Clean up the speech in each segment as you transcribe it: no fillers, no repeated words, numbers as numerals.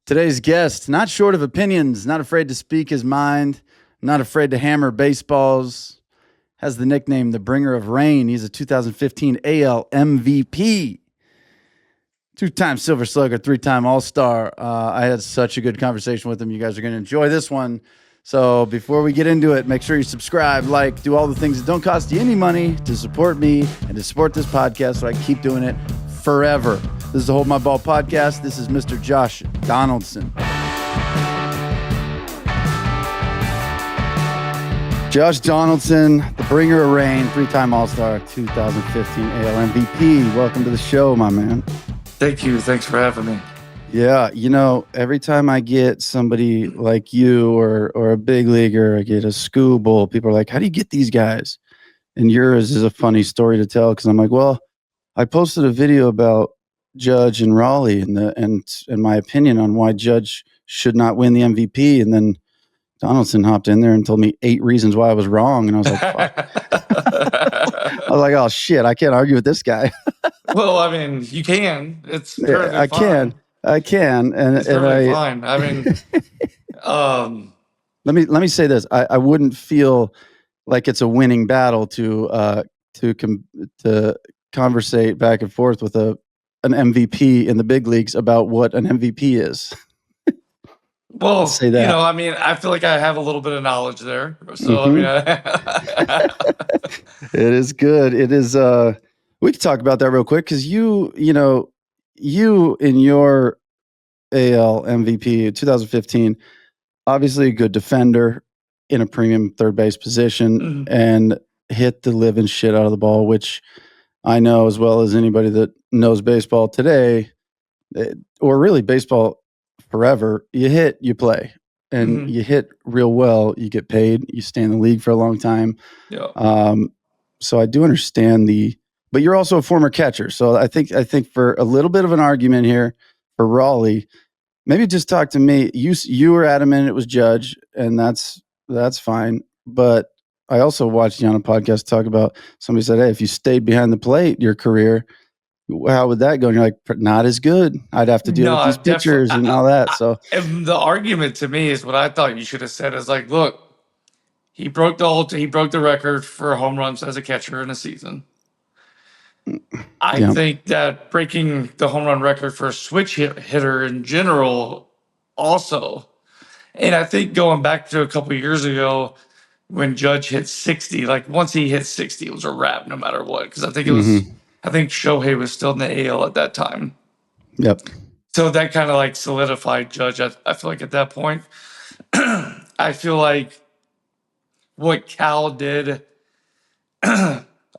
Today's guest, not short of opinions, not afraid to speak his mind, not afraid to hammer baseballs, has the nickname the Bringer of Rain. He's a 2015 AL MVP, two-time Silver Slugger, three-time All-Star. I had such a good conversation with him. You guys are going to enjoy this one. So before we get into it, make sure you subscribe, like, do all the things that don't cost you any money to support me and to support this podcast so I can keep doing it forever. This is the Hold My Ball podcast. This is Mr. Josh Donaldson. Josh Donaldson, the Bringer of Rain, three-time All-Star, 2015 AL MVP. Welcome to the show, my man. Thank you. Thanks for having me. Yeah, you know, every time I get somebody like you or a big leaguer, I get a schoolboy, people are like, how do you get these guys? And yours is a funny story to tell because I'm like, well, I posted a video about Judge and Raleigh and my opinion on why Judge should not win the MVP. And then Donaldson hopped in there and told me 8 reasons why I was wrong. And I was like, fuck. I was like, oh, shit, I can't argue with this guy. Well, I mean, you can. It's perfectly I fine. I can. It's perfectly fine. I mean, let me say this. I wouldn't feel like it's a winning battle to conversate back and forth with an MVP in the big leagues about what an MVP is. well, say that. you know, I mean, I feel like I have a little bit of knowledge there. So, I mean, It is good. It is. We can talk about that real quick because you in your AL MVP 2015, obviously a good defender in a premium third base position and hit the living shit out of the ball, which I know as well as anybody that knows baseball today, or really baseball forever. You hit, you play, and you hit real well, you get paid, you stay in the league for a long time. yeah. So I do understand but you're also a former catcher. So I think for a little bit of an argument here for Raleigh, maybe just talk to me. You were adamant it was Judge, and that's fine. But I also watched you on a podcast talk about somebody said, hey, if you stayed behind the plate your career, how would that go? And you're like, not as good. I'd have to deal with these pitchers and all that. So And the argument to me is what I thought you should have said is like, look, he broke the record for home runs as a catcher in a season. I think that breaking the home run record for a switch hitter in general also. And I think going back to a couple of years ago when Judge hit 60, like once he hit 60, it was a wrap no matter what. Because I think I think Shohei was still in the AL at that time. Yep. So that kind of like solidified Judge. I feel like at that point, I feel like what Cal did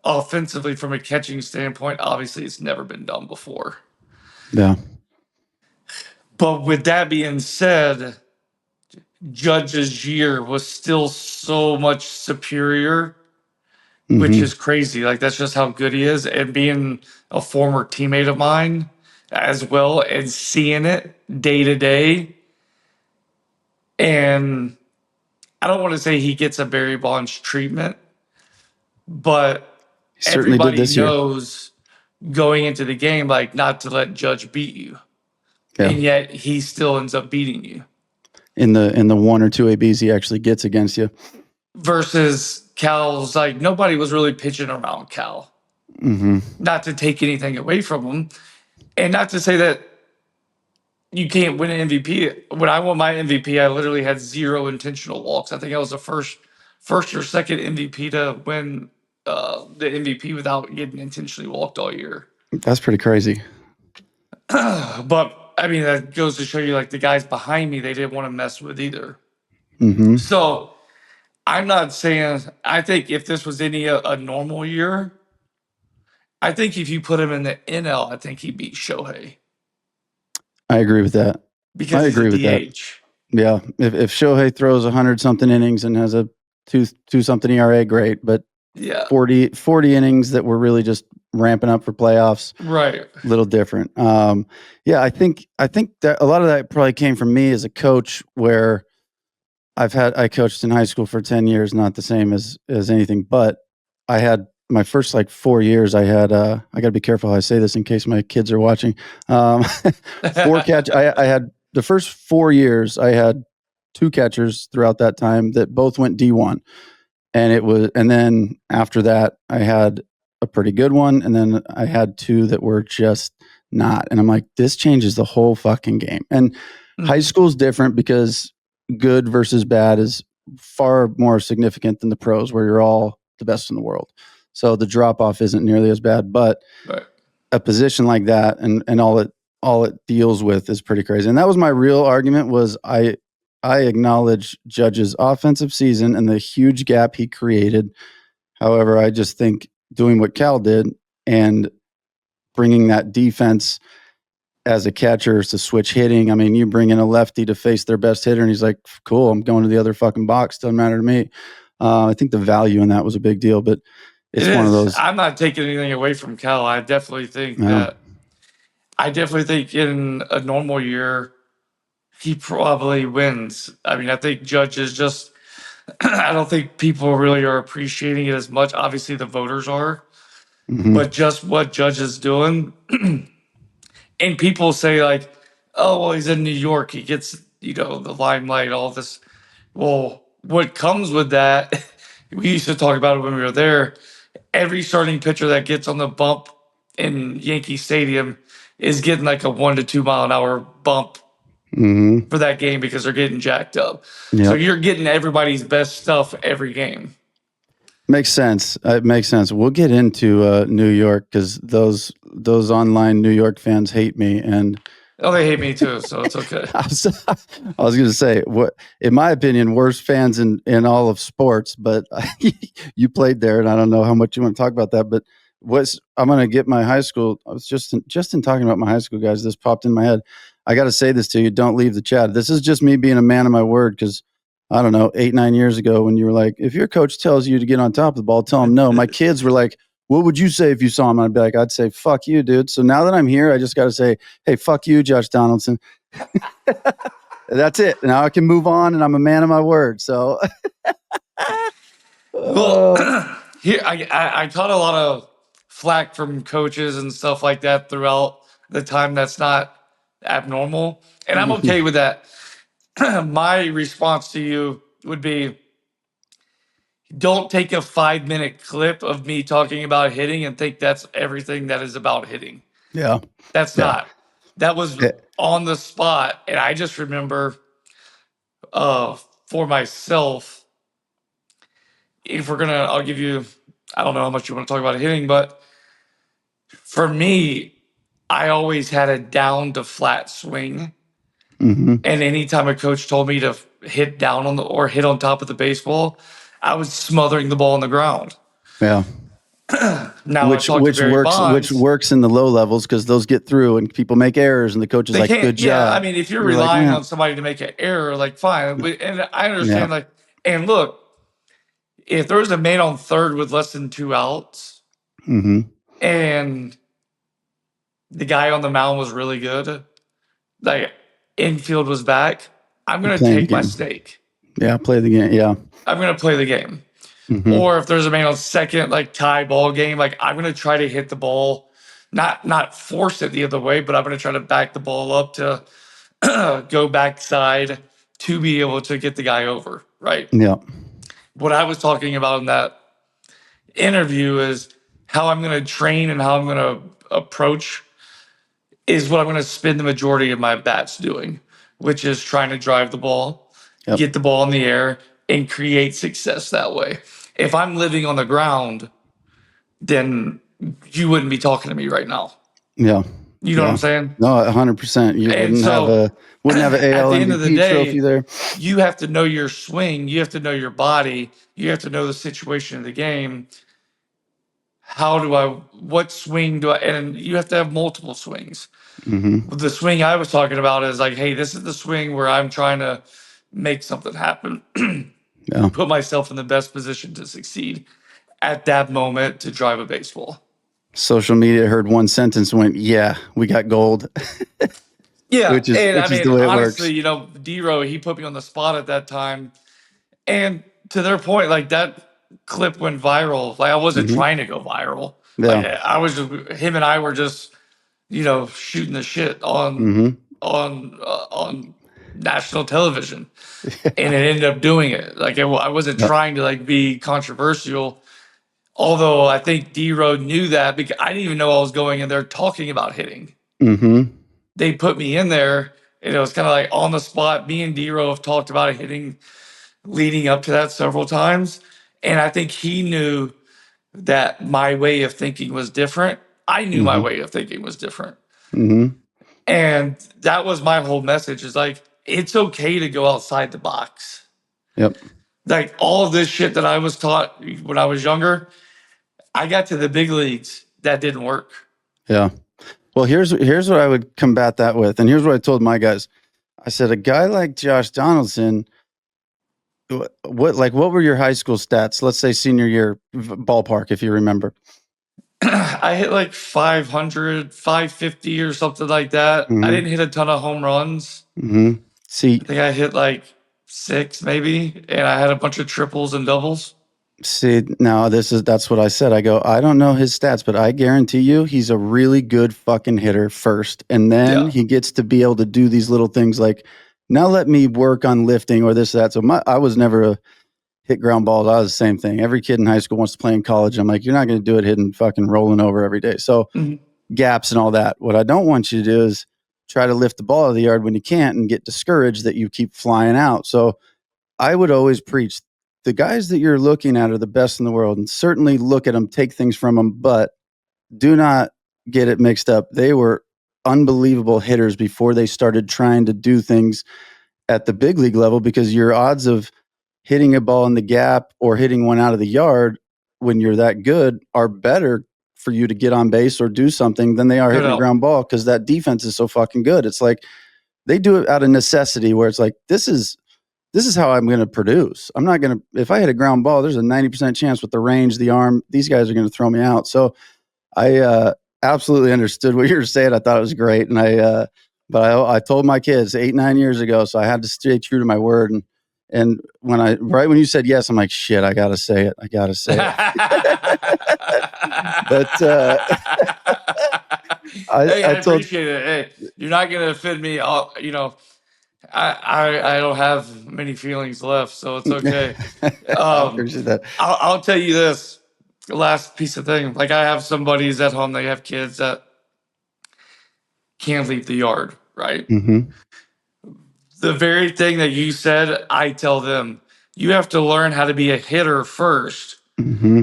offensively from a catching standpoint, obviously it's never been done before. Yeah. But with that being said, Judge's year was still so much superior, which is crazy. Like that's just how good he is. And being a former teammate of mine as well and seeing it day to day. And I don't want to say he gets a Barry Bonds treatment, but everybody knows going into the game, like not to let Judge beat you. Yeah. And yet he still ends up beating you. In the 1 or 2 ABs he actually gets against you. Versus Cal's like nobody was really pitching around Cal. Not to take anything away from him. And not to say that you can't win an MVP. When I won my MVP, I literally had 0 intentional walks. I think I was the first or second MVP to win the MVP without getting intentionally walked all year. That's pretty crazy. But I mean, that goes to show you, like the guys behind me, they didn't want to mess with either. So I'm not saying. I think if this was a normal year, I think if you put him in the NL, I think he'd beat Shohei. I agree with that. Because I agree with that. Yeah, if Shohei throws 100-something innings and has a 2-something ERA, great. But 40 innings that were really just ramping up for playoffs, right? A little different. Yeah, I think that a lot of that probably came from me as a coach, where I coached in high school for 10 years, not the same as anything, but I had my first 4 years. I had I got to be careful how I say this in case my kids are watching. 4 catch. I had first 4 years, I had 2 catchers throughout that time that both went D1. And then after that, I had a pretty good one. And then I had 2 that were just not. And I'm like, this changes the whole fucking game. And high school is different because good versus bad is far more significant than the pros, where you're all the best in the world. So the drop off isn't nearly as bad, but a position like that and all it deals with is pretty crazy. And that was my real argument, was I acknowledge Judge's offensive season and the huge gap he created. However, I just think doing what Cal did and bringing that defense as a catcher to switch hitting. I mean, you bring in a lefty to face their best hitter, and he's like, cool, I'm going to the other fucking box. Doesn't matter to me. I think the value in that was a big deal, but it's one of those. I'm not taking anything away from Cal. I definitely think in a normal year, he probably wins. I mean, I think Judge is just, I don't think people really are appreciating it as much. Obviously, the voters are, but just what Judge is doing. And people say, like, oh, well, he's in New York. He gets, the limelight, all this. Well, what comes with that, we used to talk about it when we were there. Every starting pitcher that gets on the bump in Yankee Stadium is getting like a 1 to 2 mile an hour bump for that game because they're getting jacked up. So you're getting everybody's best stuff every game. Makes sense. It makes sense. We'll get into New York because those online New York fans hate me, and they hate me too, so it's okay. I was going to say, what, in my opinion, worst fans in all of sports. But you played there, and I don't know how much you want to talk about that. But I'm going to get my high school. I was just in talking about my high school guys. This popped in my head. I got to say this to you. Don't leave the chat. This is just me being a man of my word, because I don't know, 8-9 years ago when you were like, if your coach tells you to get on top of the ball, tell him no. My kids were like, what would you say if you saw him? I'd be like, I'd say, fuck you, dude. So now that I'm here, I just got to say, hey, fuck you, Josh Donaldson. That's it. Now I can move on, and I'm a man of my word. So, well, here I caught a lot of flack from coaches and stuff like that throughout the time. That's not abnormal, and I'm okay with that. My response to you would be, don't take a 5-minute clip of me talking about hitting and think that's everything that is about hitting. Yeah. That's not. That was on the spot. And I just remember for myself, I'll give you, I don't know how much you want to talk about hitting, but for me, I always had a down to flat swing. And anytime a coach told me to hit down or hit on top of the baseball, I was smothering the ball on the ground. Yeah. Now which works in the low levels, because those get through and people make errors, and the coach is like, good job. Yeah, I mean, if you're relying on somebody to make an error, like, fine. And I understand, and look, if there was a man on third with less than 2 outs, and the guy on the mound was really good, like, infield was back, I'm going to take my stake. Yeah, play the game. Yeah. I'm going to play the game. Or if there's a man on second, like, tie ball game, like, I'm going to try to hit the ball, not force it the other way, but I'm going to try to back the ball up to go backside to be able to get the guy over, right? Yeah. What I was talking about in that interview is how I'm going to train and how I'm going to approach is what I'm going to spend the majority of my bats doing, which is trying to drive the ball, get the ball in the air, and create success that way. If I'm living on the ground, then you wouldn't be talking to me right now. Yeah. You know what I'm saying? No, 100%. You wouldn't have an AL MVP trophy there. You have to know your swing. You have to know your body. You have to know the situation of the game. What swing do I, and you have to have multiple swings. The swing I was talking about is like, hey, this is the swing where I'm trying to make something happen. Put myself in the best position to succeed at that moment to drive a baseball. Social media heard one sentence and went, yeah, we got gold. Yeah. which is the way it honestly, works. D-Row, he put me on the spot at that time. And to their point, like, that clip went viral. Like, I wasn't trying to go viral. Yeah. Like, him and I were just, shooting the shit on on national television, and it ended up doing it. Like I wasn't Yep. trying to like be controversial, although I think D-Road knew that because I didn't even know I was going in there talking about hitting. Mm-hmm. They put me in there, and it was kind of like on the spot. Me and D-Row have talked about hitting leading up to that several times, and I think he knew that my way of thinking was different. I knew my Mm-hmm. way of thinking was different. Mm-hmm. And that was my whole message is like, it's okay to go outside the box. Yep. Like all of this shit that I was taught when I was younger, I got to the big leagues. That didn't work. Yeah. Well, here's what I would combat that with. And here's what I told my guys. I said, a guy like Josh Donaldson, what were your high school stats? Let's say senior year ballpark, if you remember. I hit like 500, 550 or something like that. I didn't hit a ton of home runs. Mm-hmm. See, I think I hit like 6 maybe, and I had a bunch of triples and doubles. now that's what I said. I go, I don't know his stats, but I guarantee you he's a really good fucking hitter first. And then Yeah. he gets to be able to do these little things like, now let me work on lifting or this, that. So I was never a hit ground balls. I was the same thing. Every kid in high school wants to play in college. I'm like, you're not going to do it hitting fucking rolling over every day. So gaps and all that. What I don't want you to do is try to lift the ball out of the yard when you can't and get discouraged that you keep flying out. So I would always preach the guys that you're looking at are the best in the world, and certainly look at them, take things from them, but do not get it mixed up. They were unbelievable hitters before they started trying to do things at the big league level, because your odds of hitting a ball in the gap or hitting one out of the yard when you're that good are better for you to get on base or do something than they are hitting a ground ball, because that defense is so fucking good. It's like they do it out of necessity, where it's like, this is how I'm going to produce. I'm not going to, if I hit a ground ball, there's a 90% chance with the range, the arm, these guys are going to throw me out. So I absolutely understood what you were saying. I thought it was great. And but I told my kids 8, 9 years ago, so I had to stay true to my word. And right when you said yes, I'm like, shit, I got to say it. I got to say it. But hey, I told, appreciate it. Hey, you're not going to offend me. I don't have many feelings left, so it's okay. I appreciate that. I'll tell you this last piece of thing. Like I have some buddies at home, they have kids that can't leave the yard, right? Mm-hmm. The very thing that you said, I tell them, you have to learn how to be a hitter first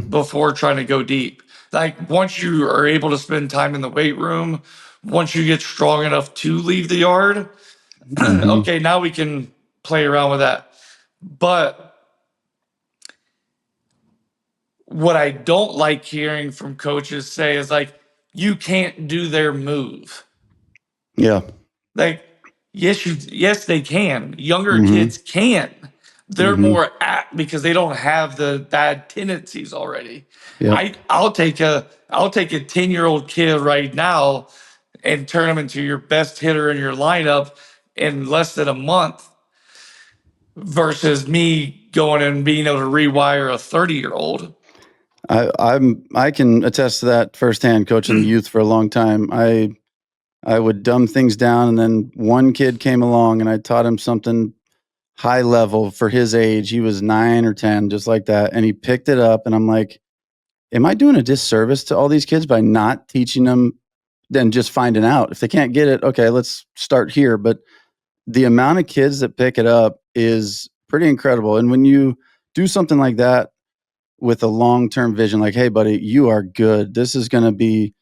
before trying to go deep. Like once you are able to spend time in the weight room, once you get strong enough to leave the yard, okay, now we can play around with that. But what I don't like hearing from coaches say is like, you can't do their move. Yeah. Like, yes, they can. Younger kids can. They're more apt because they don't have the bad tendencies already. Yep. I'll take a 10-year-old kid right now and turn him into your best hitter in your lineup in less than a month versus me going and being able to rewire a 30-year-old. I can attest to that firsthand, coaching the youth for a long time. I would dumb things down, and then one kid came along and I taught him something high level for his age. He was 9 or 10, just like that. And he picked it up, and I'm like, am I doing a disservice to all these kids by not teaching them, then just finding out? If they can't get it, okay, let's start here. But the amount of kids that pick it up is pretty incredible. And when you do something like that with a long-term vision, like, hey, buddy, you are good. This is going to be,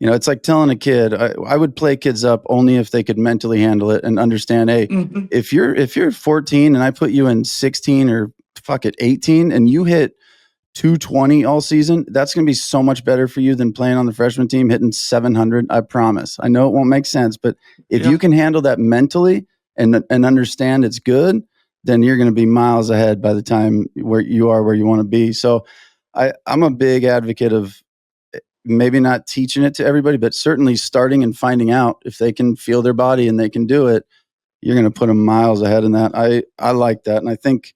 it's like telling a kid, I would play kids up only if they could mentally handle it and understand, hey, if you're 14 and I put you in 16 or 18 and you hit 220 all season, that's going to be so much better for you than playing on the freshman team hitting 700. I promise. I know it won't make sense, but if you can handle that mentally and understand it's good, then you're going to be miles ahead by the time where you want to be. So I'm a big advocate of maybe not teaching it to everybody, but certainly starting and finding out if they can feel their body and they can do it. You're going to put them miles ahead in that. I like that. And I think,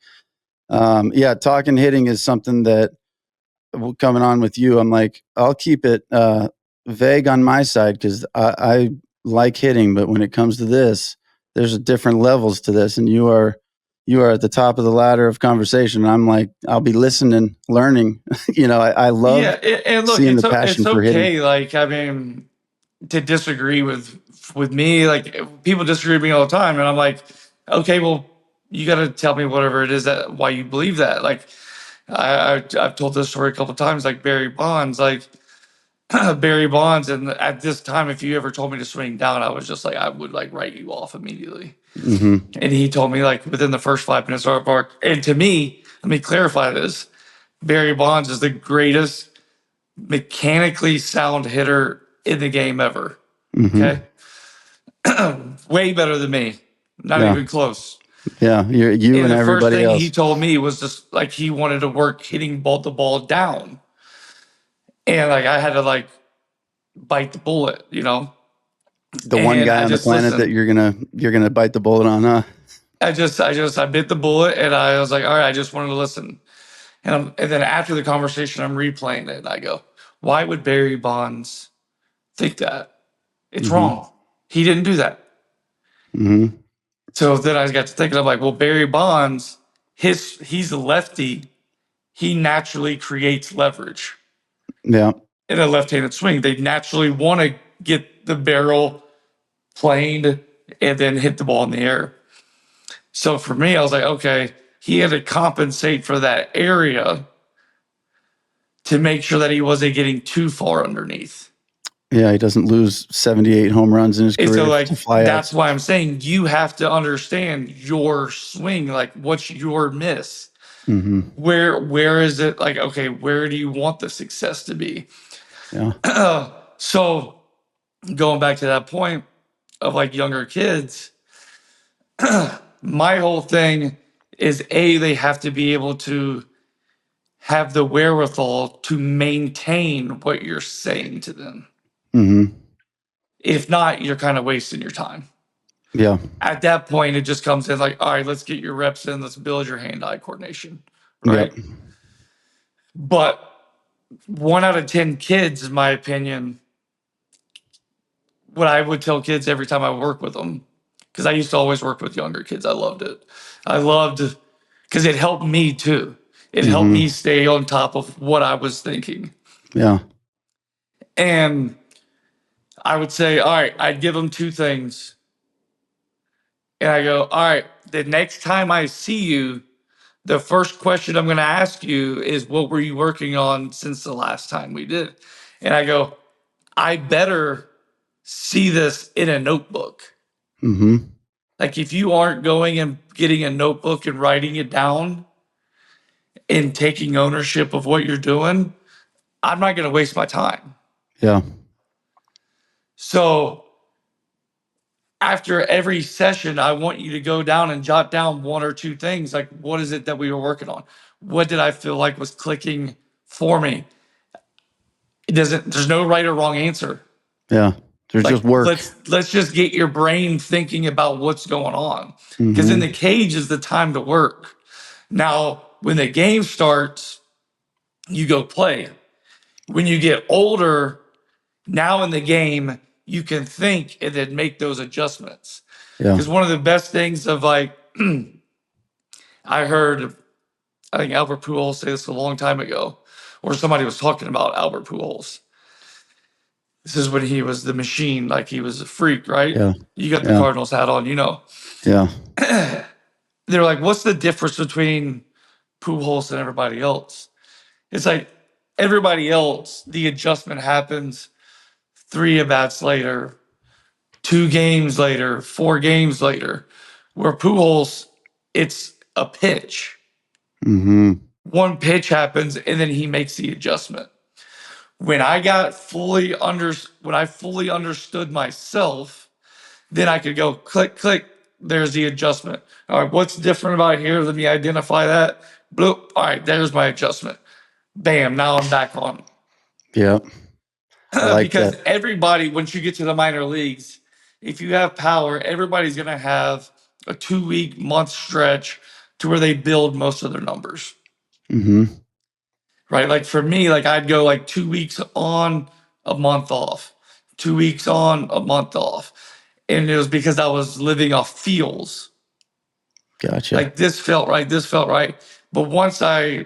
talking hitting is something that coming on with you, I'm like, I'll keep it vague on my side, because I like hitting, but when it comes to this, there's different levels to this, and you are at the top of the ladder of conversation. I'm like, I'll be listening, learning. I love and look, seeing the passion it's for hitting. okay. Like, I mean, to disagree with me, like people disagree with me all the time, and I'm like, okay, well, you got to tell me whatever it is that why you believe that. Like, I've told this story a couple of times. Like Barry Bonds, Barry Bonds, and at this time, if you ever told me to swing down, I was just like, I would like write you off immediately. Mm-hmm. And he told me like within the first 5 minutes of our park. And to me, let me clarify this: Barry Bonds is the greatest mechanically sound hitter in the game ever. Mm-hmm. Okay. Way better than me. Not Yeah. even close. Yeah. You and the first everybody thing else. he told me was just like he wanted to work hitting the ball down. And like I had to like bite the bullet, The one guy on the planet that you're gonna bite the bullet on, huh? I bit the bullet and I was like, all right, I just wanted to listen. And then after the conversation, I'm replaying it and I go, why would Barry Bonds think that? It's wrong. He didn't do that. Mm-hmm. So then I got to thinking, I'm like, well, Barry Bonds, he's a lefty. He naturally creates leverage. Yeah. In a left-handed swing, they naturally want to get the barrel planed and then hit the ball in the air. So for me, I was like, okay, he had to compensate for that area to make sure that he wasn't getting too far underneath. Yeah, he doesn't lose 78 home runs in his career. So like that's flyouts. why I'm saying you have to understand your swing, like what's your miss. Mm-hmm. Where is it like, okay, where do you want the success to be? Yeah. So going back to that point of like younger kids, my whole thing is they have to be able to have the wherewithal to maintain what you're saying to them. Mm-hmm. If not, you're kind of wasting your time. Yeah. At that point, it just comes in like, all right, let's get your reps in. Let's build your hand-eye coordination, right? Yep. But 1 out of 10 kids, in my opinion, what I would tell kids every time I work with them, because I used to always work with younger kids. I loved it. Because it helped me too. It helped me stay on top of what I was thinking. Yeah. And I would say, all right, I'd give them 2 things. And I go, all right, the next time I see you, the first question I'm going to ask you is, what were you working on since the last time we did? And I go, I better see this in a notebook. Mm-hmm. Like if you aren't going and getting a notebook and writing it down and taking ownership of what you're doing, I'm not going to waste my time. Yeah. So after every session, I want you to go down and jot down 1 or 2 things. Like, what is it that we were working on? What did I feel like was clicking for me? There's no right or wrong answer. Yeah. There's like, just work. Let's just get your brain thinking about what's going on. Because in the cage is the time to work. Now, when the game starts, you go play. When you get older, now in the game, you can think and then make those adjustments. Because one of the best things of like, I think Albert Pujols say this a long time ago, or somebody was talking about Albert Pujols. This is when he was the machine, like he was a freak, right? Yeah. You got the Cardinals hat on, Yeah. They're like, what's the difference between Pujols and everybody else? It's like everybody else, the adjustment happens 3 at-bats later, 2 games later, 4 games later. Where Pujols, it's a pitch. Mm-hmm. 1 pitch happens, and then he makes the adjustment. When I fully understood myself, then I could go click, click. There's the adjustment. All right, what's different about here? Let me identify that. Bloop. All right, there's my adjustment. Bam, now I'm back on. Yeah. Because everybody, once you get to the minor leagues, if you have power, everybody's going to have a 2-week, month stretch to where they build most of their numbers. Mm-hmm. Right? Like for me, like I'd go like 2 weeks on, a month off, 2 weeks on, a month off. And it was because I was living off feels. Gotcha. Like this felt right, this felt right. But once I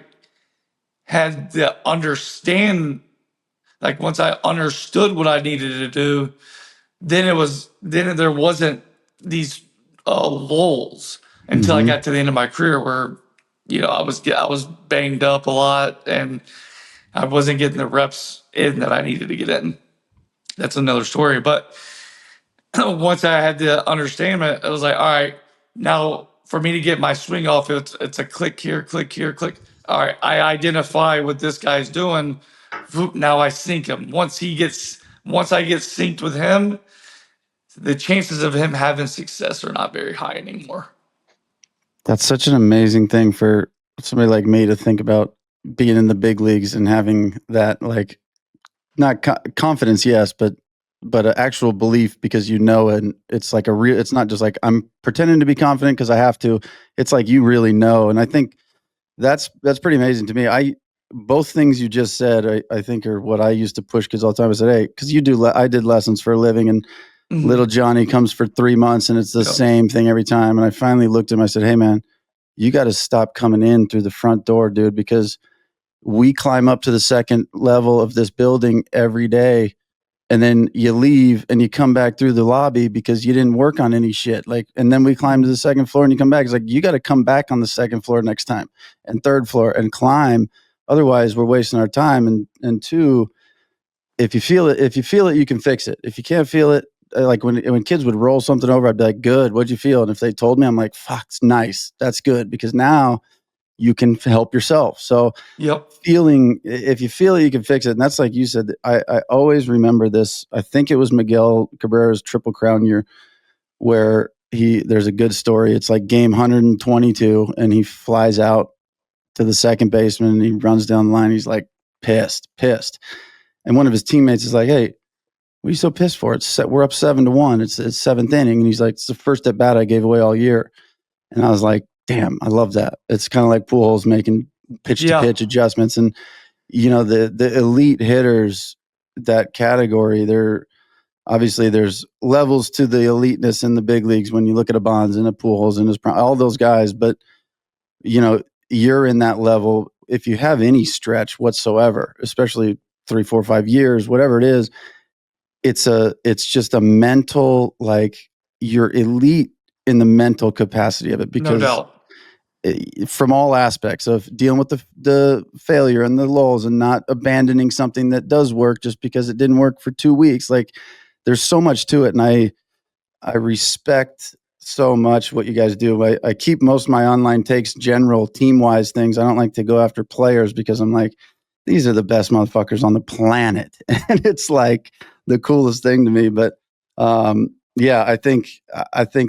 had to understand, like once I understood what I needed to do, then there wasn't these lulls until I got to the end of my career where, I was banged up a lot and I wasn't getting the reps in that I needed to get in. That's another story. But once I had to understand it, I was like, all right, now for me to get my swing off, it's a click here, click here, click. All right, I identify what this guy's doing. Now I sync him. Once I get synced with him, the chances of him having success are not very high anymore. That's such an amazing thing for somebody like me to think about, being in the big leagues and having that, like, not confidence, yes, but an actual belief, because and it's like it's not just like I'm pretending to be confident because I have to. It's like you really know, and I think that's pretty amazing to me. Both things you just said, I think are what I used to push kids all the time. I said, hey, because I did lessons for a living, and little Johnny comes for 3 months and it's the same thing every time. And I finally looked at him, I said, hey man, you got to stop coming in through the front door, dude, because we climb up to the second level of this building every day, and then you leave and you come back through the lobby because you didn't work on any shit. Like, and then we climb to the second floor and you come back. It's like, you got to come back on the second floor next time, and third floor, and climb. Otherwise we're wasting our time. And two, if you feel it, you can fix it. If you can't feel it, like when kids would roll something over, I'd be like, good, what'd you feel? And if they told me, I'm like, fuck, it's nice. That's good, because now you can help yourself. So if you feel it, you can fix it. And that's like you said, I always remember this. I think it was Miguel Cabrera's Triple Crown year, where there's a good story. It's like game 122 and he flies out to the second baseman and he runs down the line. He's like pissed. And one of his teammates is like, hey, what are you so pissed for? We're up 7-1. It's seventh inning. And he's like, it's the first at bat I gave away all year. And I was like, damn, I love that. It's kind of like Pujols making pitch to pitch adjustments. And, the elite hitters, that category, obviously there's levels to the eliteness in the big leagues when you look at a Bonds and a Pujols and all those guys. But, you're in that level. If you have any stretch whatsoever, especially 3, 4, 5 years, whatever it is, it's just a mental, like, you're elite in the mental capacity of it, because no doubt. From all aspects of dealing with the failure and the lulls, and not abandoning something that does work just because it didn't work for 2 weeks. Like, there's so much to it. And I respect so much what you guys do. I keep most of my online takes general team-wise things. I don't like to go after players, because I'm like, these are the best motherfuckers on the planet. And it's like the coolest thing to me. But yeah, I think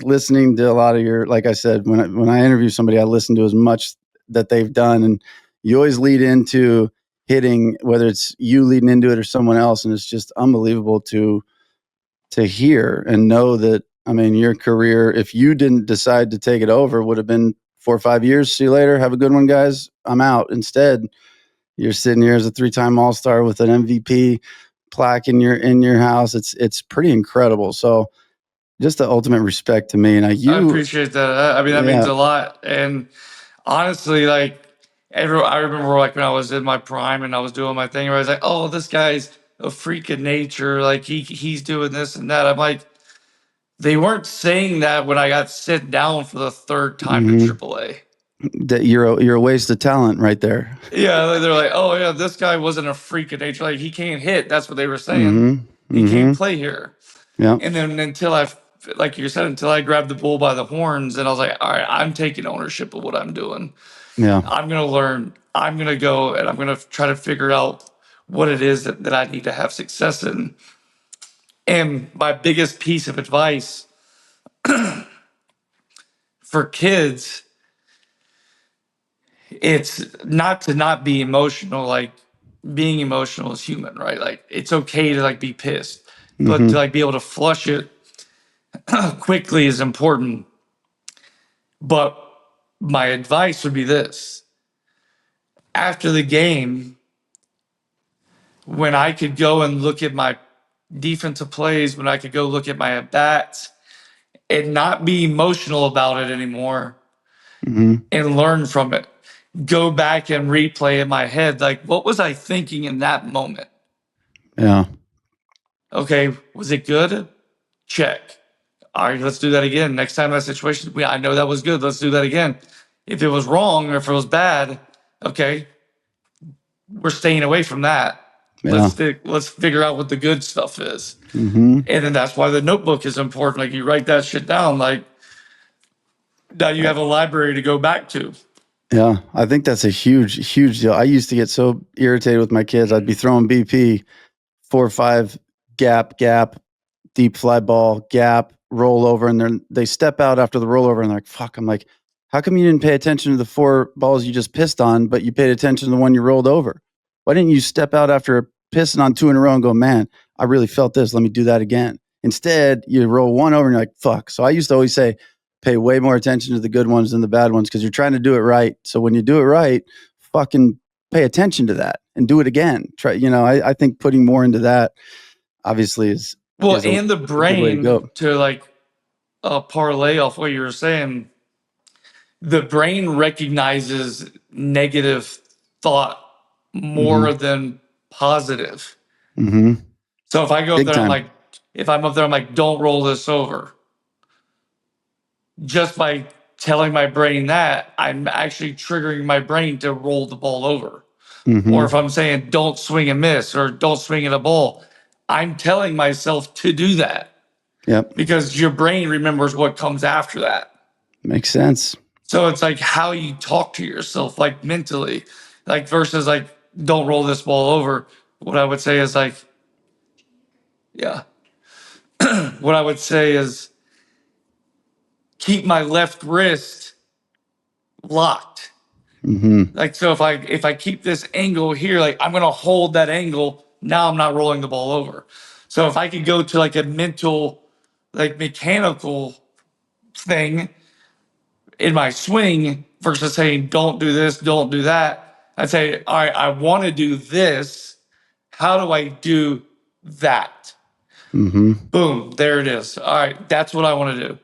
listening to a lot of your, like I said, when I interview somebody, I listen to as much that they've done, and you always lead into hitting, whether it's you leading into it or someone else. And it's just unbelievable to hear and know that, I mean, your career, if you didn't decide to take it over, would have been 4 or 5 years. See you later. Have a good one, guys. I'm out. Instead, you're sitting here as a 3-time All-Star with an MVP plaque in your house. It's pretty incredible. So just the ultimate respect to me. And I appreciate that. I mean, that means a lot. And honestly, like, I remember, like, when I was in my prime and I was doing my thing, where I was like, oh, this guy's a freak of nature. Like, he's doing this and that. I'm like, they weren't saying that when I got sent down for the third time to AAA. That you're a waste of talent right there. Yeah, they're like, oh yeah, this guy wasn't a freak of nature. Like, he can't hit. That's what they were saying. He can't play here. Yeah. And then like you said, until I grabbed the bull by the horns, and I was like, all right, I'm taking ownership of what I'm doing. Yeah. I'm gonna learn. I'm gonna go and I'm gonna try to figure out what it is that I need to have success in. And my biggest piece of advice for kids, it's not to not be emotional. Like, being emotional is human, right? Like, it's okay to, like, be pissed, but to, like, be able to flush it quickly is important. But my advice would be this: after the game, when I could go and look at defensive plays when I could go look at my at-bats and not be emotional about it anymore and learn from it. Go back and replay in my head, like, what was I thinking in that moment? Yeah. Okay, was it good? Check. All right, let's do that again. Next time that situation, I know that was good. Let's do that again. If it was wrong or if it was bad, okay, we're staying away from that. Yeah. Let's figure out what the good stuff is. Mm-hmm. And then that's why the notebook is important. Like, you write that shit down. Like, now you have a library to go back to. Yeah, I think that's a huge deal. I used to get so irritated with my kids. I'd be throwing BP 4 or 5 gap, deep fly ball, gap, roll over, and they step out after the rollover and they're like, fuck. I'm like, how come you didn't pay attention to the 4 balls you just pissed on, but you paid attention to the one you rolled over? Why didn't you step out after pissing on 2 in a row and go, man, I really felt this. Let me do that again. Instead, you roll one over and you're like, fuck. So I used to always say, pay way more attention to the good ones than the bad ones because you're trying to do it right. So when you do it right, fucking pay attention to that and do it again. Try, I think putting more into that obviously is and the a good way brain to like parlay off what you were saying. The brain recognizes negative thought more than positive. Mm-hmm. So if I go up Big there, time. if I'm up there, I'm like, don't roll this over. Just by telling my brain that, I'm actually triggering my brain to roll the ball over. Or if I'm saying don't swing and miss or don't swing at a ball, I'm telling myself to do that. Yep. Because your brain remembers what comes after that. Makes sense. So it's like how you talk to yourself, like mentally, like versus like, don't roll this ball over. What I would say is like, yeah. What I would say is keep my left wrist locked. Like, so if I keep this angle here, like I'm going to hold that angle. Now I'm not rolling the ball over. So if I could go to like a mental, like mechanical thing in my swing versus saying, don't do this, don't do that. I'd say, all right, I want to do this. How do I do that? Boom, there it is. All right, that's what I want to do.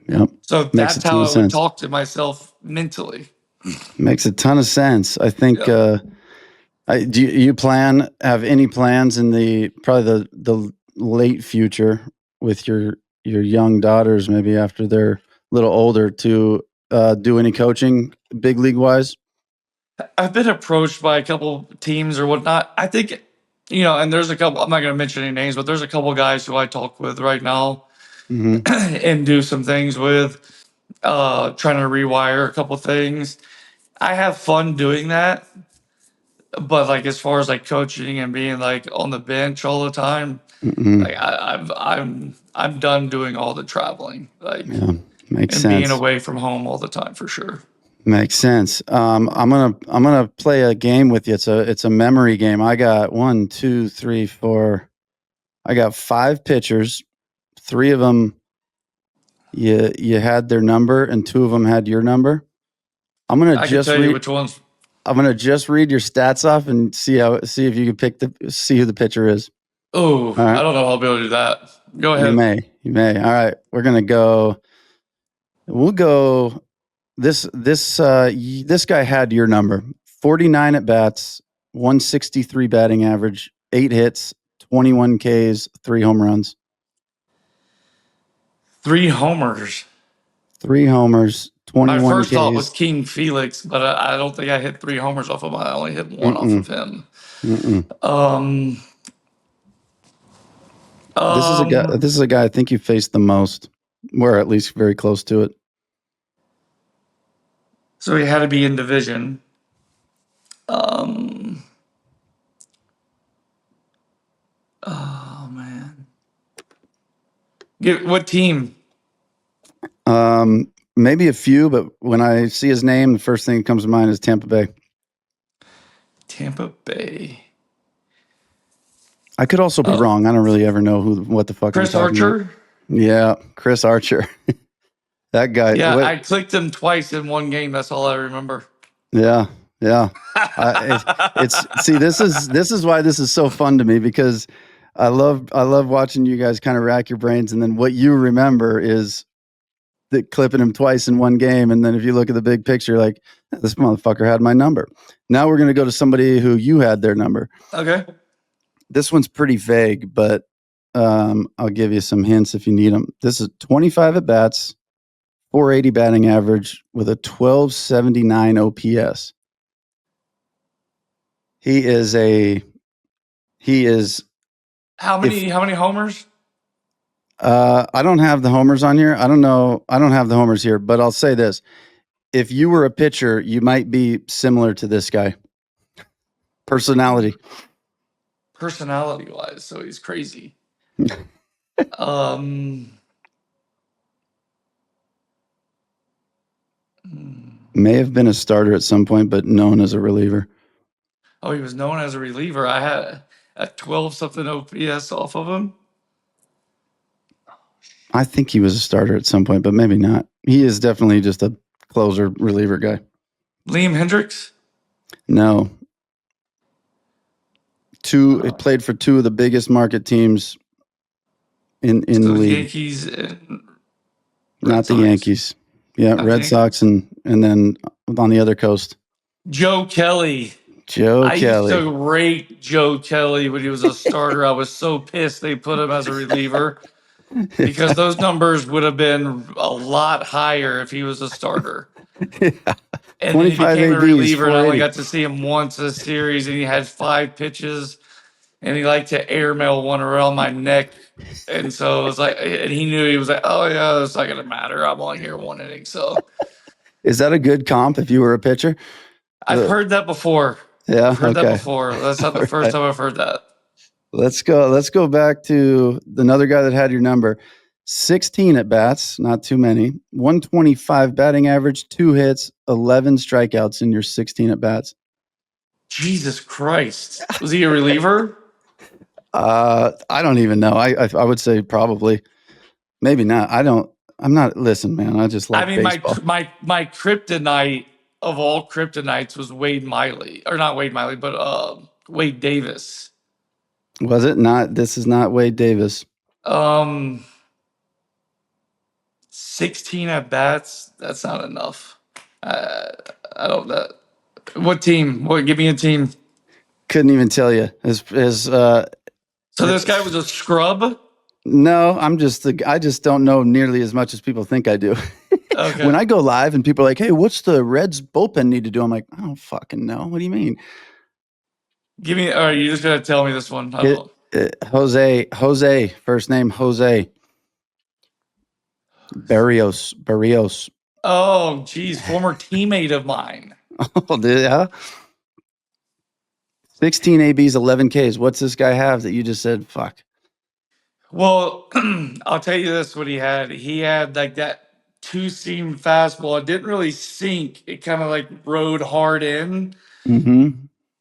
Yep. So Makes that's a ton how of I would sense. talk to myself mentally. Makes a ton of sense. I think. Yeah. Do you have any plans in probably the late future with your young daughters, maybe after they're a little older, to do any coaching big league wise? I've been approached by a couple teams or whatnot. I think, and there's a couple, I'm not going to mention any names, but there's a couple guys who I talk with right now and do some things with, trying to rewire a couple things. I have fun doing that. But like, as far as like coaching and being like on the bench all the time, like I'm done doing all the traveling, like, Yeah, makes and sense. being away from home all the time for sure. Makes sense. I'm gonna play a game with you. It's a memory game. I got 1, 2, 3, 4. I got 5 pitchers. 3 of them you had their number, and 2 of them had your number. I'm gonna I can just tell you read. which ones. I'm gonna just read your stats off and see if you can see who the pitcher is. Oh, All right. I don't know if I'll be able to do that. Go ahead. You may. All right, we're gonna go. We'll go. This guy had your number. 49 at bats, 163 batting average, 8 hits, 21 Ks, 3 home runs. 3 homers. 3 homers, 21 My first Ks. thought was King Felix, but I don't think I hit 3 homers off of him. I only hit 1 off of him. This is a guy I think you faced the most. We're at least very close to it. So he had to be in division. Oh man. What team? Maybe a few, but when I see his name, the first thing that comes to mind is Tampa Bay. Tampa Bay. I could also be wrong. I don't really ever know what the fuck Chris I'm talking Archer? about. Yeah, Chris Archer. That guy. Yeah, I clicked him twice in one game. That's all I remember. Yeah. This is why this is so fun to me, because I love watching you guys kind of rack your brains, and then what you remember is clipping him twice in one game, and then if you look at the big picture, like this motherfucker had my number. Now we're gonna go to somebody who you had their number. Okay. This one's pretty vague, but I'll give you some hints if you need them. This is 25 at bats, 480 batting average with a 1279 OPS. He is How many homers? I don't have the homers on here. I don't know. I don't have the homers here, but I'll say this. If you were a pitcher, you might be similar to this guy. Personality Wise, so he's crazy. May have been a starter at some point, but known as a reliever. Oh, he was known as a reliever. I had a 12 something OPS off of him. I think he was a starter at some point, but maybe not. He is definitely just a closer reliever guy. Liam Hendricks? No. It played for two of the biggest market teams in the league. Yankees and not the Yankees. Yeah, not Red Sox and then on the other coast. Joe Kelly. I used to rate Joe Kelly when he was a starter. I was so pissed they put him as a reliever because those numbers would have been a lot higher if he was a starter. Yeah. And then he became a reliever, and I only got to see him once a series, and he had 5 pitches, and he liked to airmail one around my neck. And so it was like, and he knew, he was like, oh yeah, it's not gonna matter. I'm only here 1 inning. So is that a good comp if you were a pitcher? I've heard that before. Yeah, I've heard that before. That's not the first time I've heard that. Let's go back to another guy that had your number. 16 at bats, not too many. 125 batting average, 2 hits, 11 strikeouts in your 16 at bats. Jesus Christ. Was he a reliever? I don't even know. I would say probably. Maybe not. I'm not. Listen, man. I just like baseball. my kryptonite of all kryptonites was Wade Miley. Or not Wade Miley, but Wade Davis. Was it not? This is not Wade Davis. 16 at bats. That's not enough. I don't know. What team? Give me a team. Couldn't even tell you. So this guy was a scrub? No, I just don't know nearly as much as people think I do. Okay. When I go live and people are like, hey, what's the Reds bullpen need to do? I'm like, I don't fucking know. What do you mean? All right, you're just going to tell me this one. Jose, first name Jose. Barrios. Oh, geez, former teammate of mine. Oh, yeah. 16 ABs, 11 Ks. What's this guy have that you just said, fuck? Well, I'll tell you this, what he had. He had like that 2-seam fastball. It didn't really sink. It kind of like rode hard in. Mm-hmm.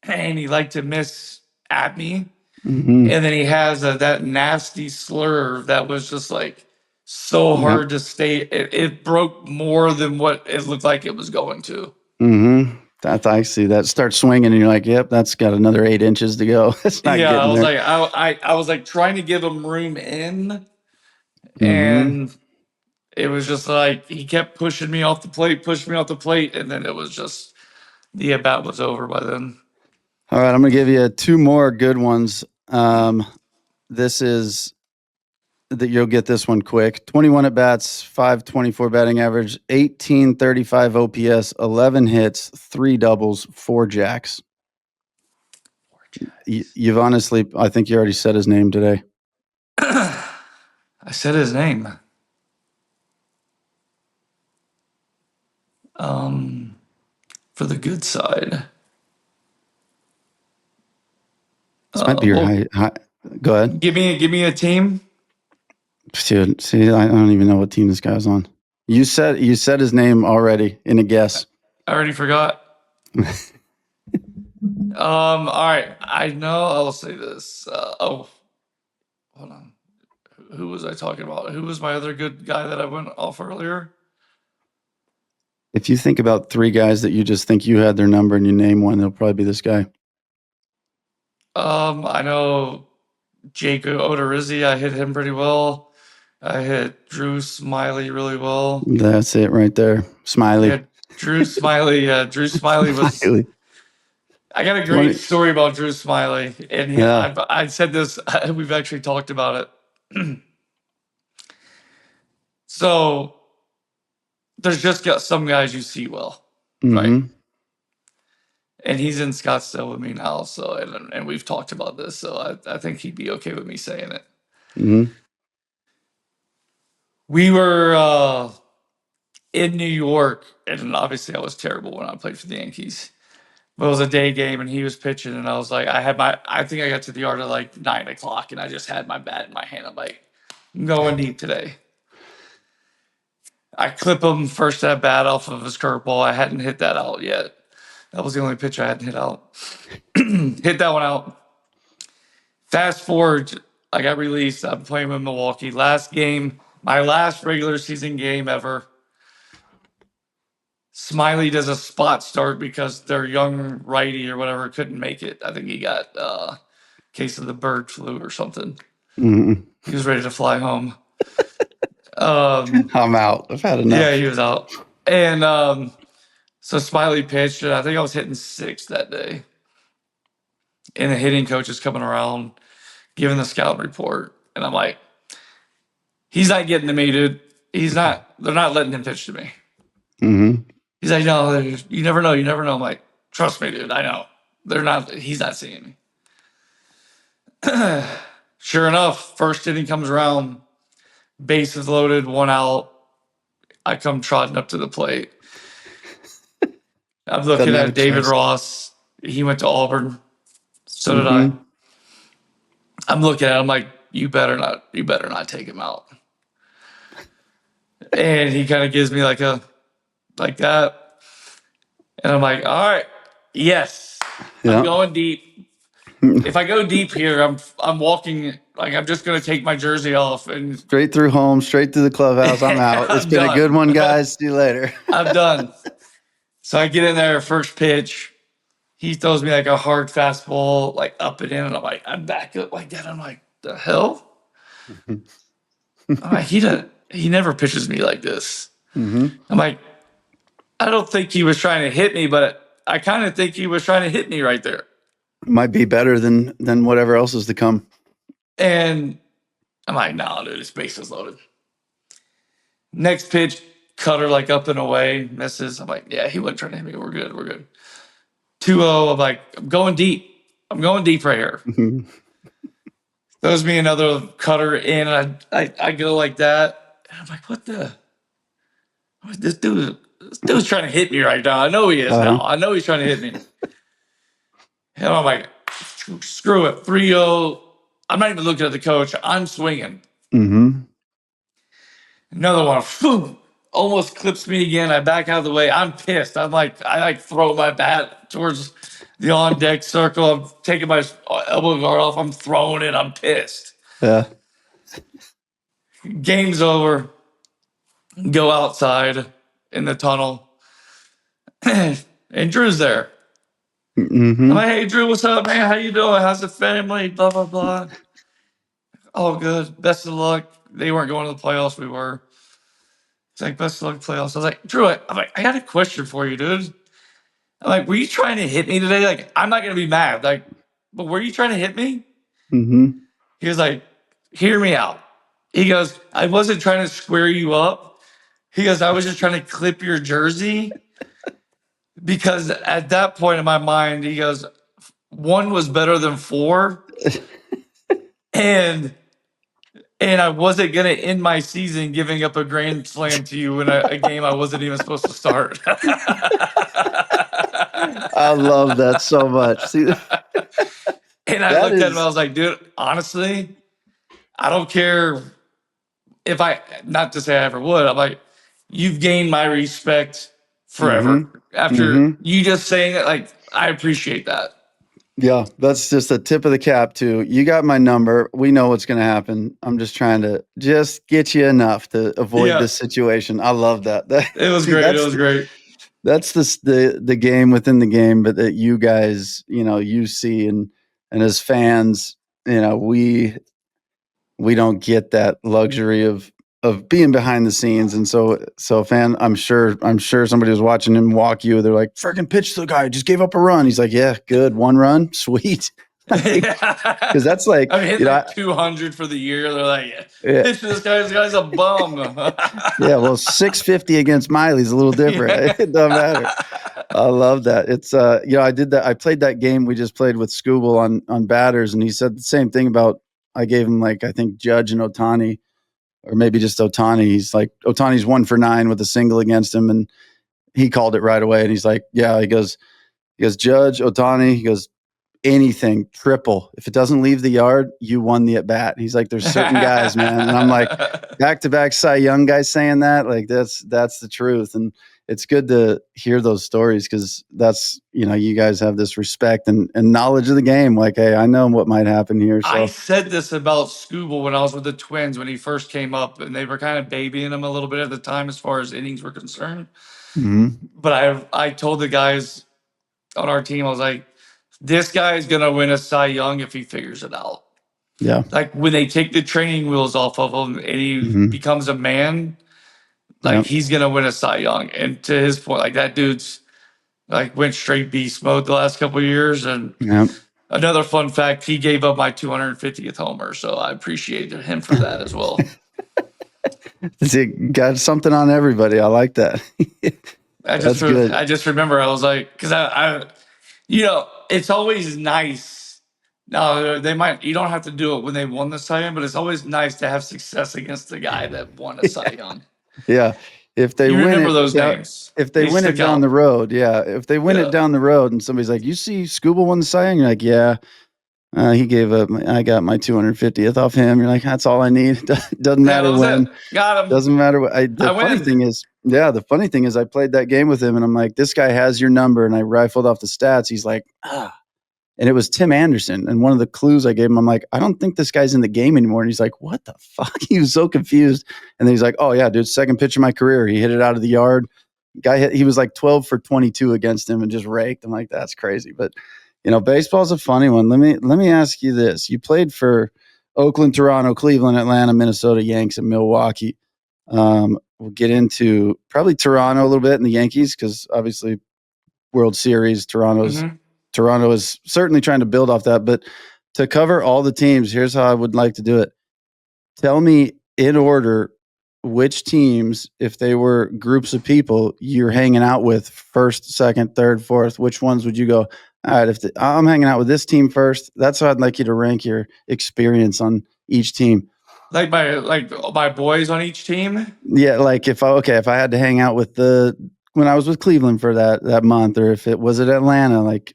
And he liked to miss at me. Mm-hmm. And then he has that nasty slurve that was just like so hard to stay. It broke more than what it looked like it was going to. Mm-hmm. I see that. Start swinging, and you're like, "Yep, that's got another 8 inches to go." It's not I was there. like, I was like trying to give him room in, and it was just like he kept pushing me off the plate, and then it was just the at bat was over by then. All right, I'm gonna give you 2 more good ones. This is that you'll get this one quick. 21 at bats, 524 batting average, 1835 OPS, 11 hits, 3 doubles, 4 jacks. You've honestly, I think you already said his name today. I said his name. For the good side. This might be your high. Go ahead. Give me a team. Dude, see, I don't even know what team this guy's on. You said his name already in a guess. I already forgot. All right. I know I'll say this. Hold on. Who was I talking about? Who was my other good guy that I went off earlier? If you think about 3 guys that you just think you had their number and you name one, it'll probably be this guy. I know Jake Odorizzi, I hit him pretty well. I hit Drew Smiley really well. That's it right there. Smiley. Yeah, Drew Smiley. Drew Smiley was. Smiley. I got a great story about Drew Smiley, and Yeah. I said this. We've actually talked about it. So there's just got some guys you see well, right? And he's in Scottsdale with me now, so and we've talked about this, so I think he'd be okay with me saying it. We were in New York, and obviously I was terrible when I played for the Yankees. But it was a day game, and he was pitching, and I was like, I think I got to the yard at like 9 o'clock, and I just had my bat in my hand. I'm like, I'm going deep today. I clip him first at bat off of his curveball. I hadn't hit that out yet. That was the only pitch I hadn't hit out. Hit that one out. Fast forward, I got released. I'm playing with Milwaukee. Last game, my last regular season game ever. Smiley does a spot start because their young righty or whatever couldn't make it. I think he got a case of the bird flu or something. He was ready to fly home. I'm out. I've had enough. Yeah, he was out. And so Smiley pitched, and I think I was hitting 6 that day. And the hitting coach is coming around, giving the scout report. And I'm like, he's not getting to me, dude. They're not letting him pitch to me. He's like, no, you never know. You never know. I'm like, trust me, dude. I know. He's not seeing me. Sure enough, first inning comes around, bases loaded, 1 out. I come trotting up to the plate. I'm looking at David Ross. He went to Auburn. So did I. I'm looking at him like, you better not take him out. And he kind of gives me like that. And I'm like, all right, yes. Yeah. I'm going deep. If I go deep here, I'm walking, like I'm just gonna take my jersey off and straight through home, straight through the clubhouse. I'm out. It's been a good one, guys. See you later. I'm done. So I get in there, first pitch. He throws me like a hard fastball, like up and in, and I'm back up like that. I'm like, the hell? I'm like, he never pitches me like this. I'm like, I don't think he was trying to hit me, but I kind of think he was trying to hit me right there. Might be better than whatever else is to come. And I'm like, no, dude, his bases loaded. Next pitch, cutter like up and away, misses. I'm like, yeah, he wasn't trying to hit me. We're good. 2-0. I'm like, I'm going deep right here. Throws me another cutter in, and I go like that. And I'm like, what the? This dude's trying to hit me right now. I know he is now. I know he's trying to hit me. And I'm like, screw it. 3-0. I'm not even looking at the coach. I'm swinging. Another one. Boom, almost clips me again. I back out of the way. I'm pissed. I throw my bat towards the on deck circle. I'm taking my elbow guard off. I'm throwing it. I'm pissed. Yeah. Game's over. Go outside in the tunnel. And Drew's there. I'm like, hey, Drew, what's up, man? How you doing? How's the family? Blah, blah, blah. All good. Best of luck. They weren't going to the playoffs. We were. It's like, best of luck playoffs. I was like, Drew, I got a question for you, dude. I'm like, were you trying to hit me today? Like, I'm not going to be mad. Like, but were you trying to hit me? He was like, hear me out. He goes, I wasn't trying to square you up. He goes, I was just trying to clip your jersey. Because at that point in my mind, he goes, 1 was better than 4. And I wasn't going to end my season giving up a grand slam to you in a game I wasn't even supposed to start. I love that so much. See, and I looked at him, I was like, dude, honestly, I don't care if not to say I ever would. I'm like, you've gained my respect forever. After you just saying it, like, I appreciate that. Yeah, that's just a tip of the cap too. You got my number. We know what's going to happen. I'm just trying to just get you enough to avoid this situation. I love that. It was great. It was great. That's the game within the game, but that you guys, you see, and as fans, we don't get that luxury of being behind the scenes. And so fan, I'm sure somebody was watching him walk you. They're like, freaking pitch to the guy, just gave up a run. He's like, yeah, good. One run. Sweet. Because that's like, I mean, hit like 200 for the year. They're like, yeah, pitch to this guy. This guy's a bum. yeah. Well, 650 against Miley's a little different. Yeah. It doesn't matter. I love that. It's I did that. I played that game we just played with Scooble on batters, and he said the same thing about, I gave him like, I think Judge and Ohtani, or maybe just Ohtani. He's like, Ohtani's 1 for 9 with a single against him, and he called it right away. And he's like, yeah, he goes, Judge, Ohtani, he goes, anything triple. If it doesn't leave the yard, you won the at bat. He's like, there's certain guys, man. And I'm like, back-to-back Cy Young guys saying that, like that's the truth. And it's good to hear those stories, because that's, you guys have this respect and knowledge of the game. Like, hey, I know what might happen here. So I said this about Scooble when I was with the Twins when he first came up, and they were kind of babying him a little bit at the time as far as innings were concerned. But I told the guys on our team, I was like, this guy is going to win a Cy Young if he figures it out. Yeah. Like when they take the training wheels off of him and he becomes a man, like he's going to win a Cy Young. And to his point, like that dude's like went straight beast mode the last couple of years. And another fun fact, he gave up my 250th homer. So I appreciated him for that as well. It got something on everybody. I like that. I just remember I was like, because I it's always nice. No, you don't have to do it when they won the Cy Young, but it's always nice to have success against the guy that won a Cy Young. Yeah. If they win it, those names. If they win it down the road, if they win it down the road, and somebody's like, you see Scooble won the Cy Young? You're like, yeah. He gave up. I got my 250th off him. You're like, that's all I need. Doesn't matter when. Got him. Doesn't matter what. The funny thing is, I played that game with him, and I'm like, this guy has your number, and I rifled off the stats. He's like, and it was Tim Anderson. And one of the clues I gave him, I'm like, I don't think this guy's in the game anymore. And he's like, what the fuck? He was so confused. And then he's like, oh yeah, dude, second pitch of my career. He hit it out of the yard. He was like 12 for 22 against him and just raked. I'm like, that's crazy. But baseball's a funny one. Let me ask you this. You played for Oakland, Toronto, Cleveland, Atlanta, Minnesota, Yanks, and Milwaukee. We'll get into probably Toronto a little bit and the Yankees, because obviously World Series, Toronto is certainly trying to build off that. But to cover all the teams, here's how I would like to do it. Tell me in order which teams, if they were groups of people you're hanging out with first, second, third, fourth, which ones would you go, all right, I'm hanging out with this team first. That's how I'd like you to rank your experience on each team. Like my boys on each team? Yeah, like if I had to hang out with when I was with Cleveland for that month, or if it was at Atlanta, like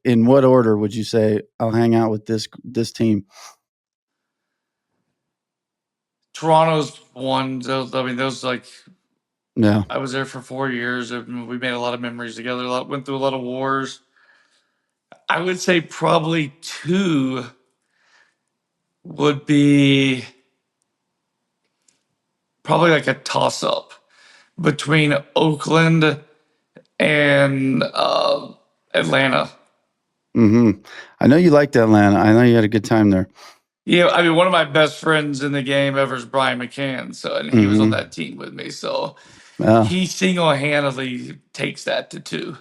in what order would you say I'll hang out with this team? Toronto's one. Those like, yeah. I was there for 4 years. We made a lot of memories together. Went through a lot of wars. I would say probably two would be probably like a toss-up between Oakland and Atlanta. I know you liked Atlanta. I know you had a good time there. Yeah, I mean, one of my best friends in the game ever is Brian McCann. So, and he was on that team with me. So he single-handedly takes that to two.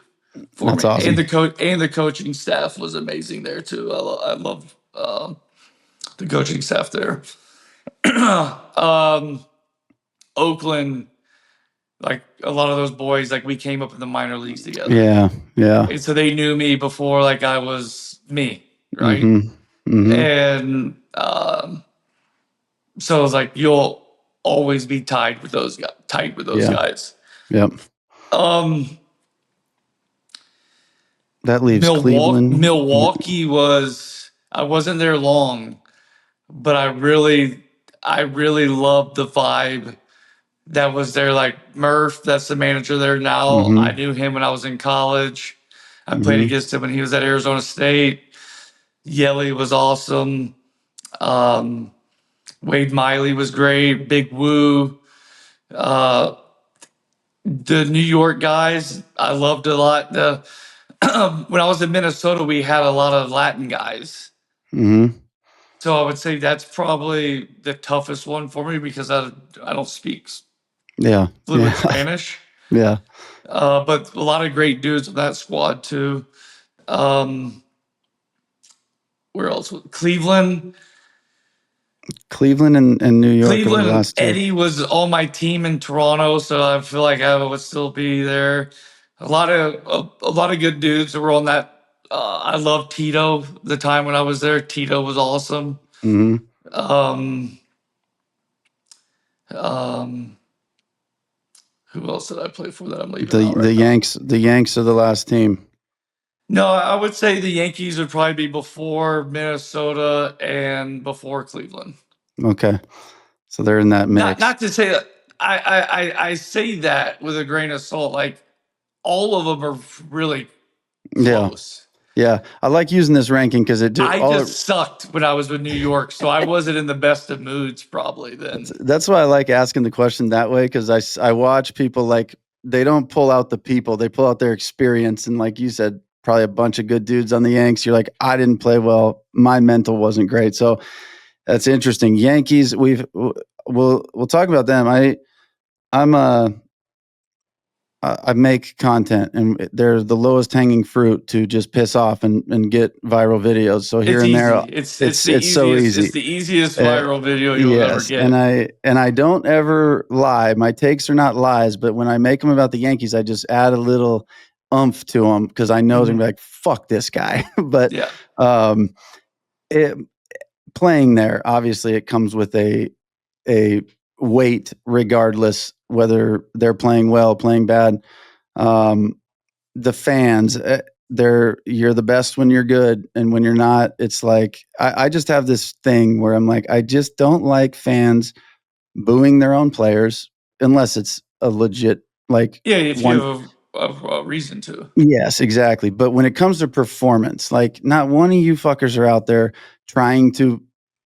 That's awesome. And the coaching staff was amazing there too. I love the coaching staff there. Oakland, like a lot of those boys, like we came up in the minor leagues together. Yeah. And so they knew me before, like I was me, right? And so it was like you'll always be tight with those guys. Yep. That leaves Cleveland. Milwaukee I wasn't there long, but I really loved the vibe that was there. Like Murph, that's the manager there now. I knew him when I was in college. I played against him when he was at Arizona State. Yelly was awesome. Wade Miley was great. Big Woo. The New York guys, I loved a lot. When I was in Minnesota, we had a lot of Latin guys. So I would say that's probably the toughest one for me because I don't speak Yeah. fluent Yeah. Spanish. Yeah. But a lot of great dudes on that squad too. Where else? Cleveland. Cleveland and New York are the Cleveland, last two. Eddie was on my team in Toronto, so I feel like I would still be there. A lot of good dudes that were on that. I love Tito. The time when I was there, Tito was awesome. Mm-hmm. Um, um, who else did I play for that I'm leaving out The right now? Yanks are the last team. No, I would say the Yankees would probably be before Minnesota and before Cleveland. Okay. So they're in that Not mix. not to say that I say that with a grain of salt. Like all of them are really Yeah. close. Yeah. I like using this ranking because I just sucked when I was with New York, so I wasn't in the best of moods probably then. that's why I like asking the question that way, because I watch people, like, they don't pull out the people, they pull out their experience. And like you said, probably a bunch of good dudes on the Yanks. You're like, I didn't play well. My mental wasn't great. So that's interesting. Yankees, we'll talk about them. I'm I make content, and they're the lowest hanging fruit to just piss off and get viral videos. So here It's and there, easy. It's the it's so easiest. It's easy. the easiest Uh, viral video you'll ever yes, get. and I don't ever lie. My takes are not lies, but when I make them about the Yankees, I just add a little oomph to them because I know they're gonna be like, "Fuck this guy." But Yeah. um, it, playing there, obviously, it comes with a weight, regardless whether they're playing well, playing bad. Um, the fans, you're the best when you're good, and when you're not, it's like I just have this thing where I'm like, I just don't like fans booing their own players unless it's a legit, like, Yeah, if you one. have a reason to. Yes, exactly. But when it comes to performance, like, not one of you fuckers are out there trying to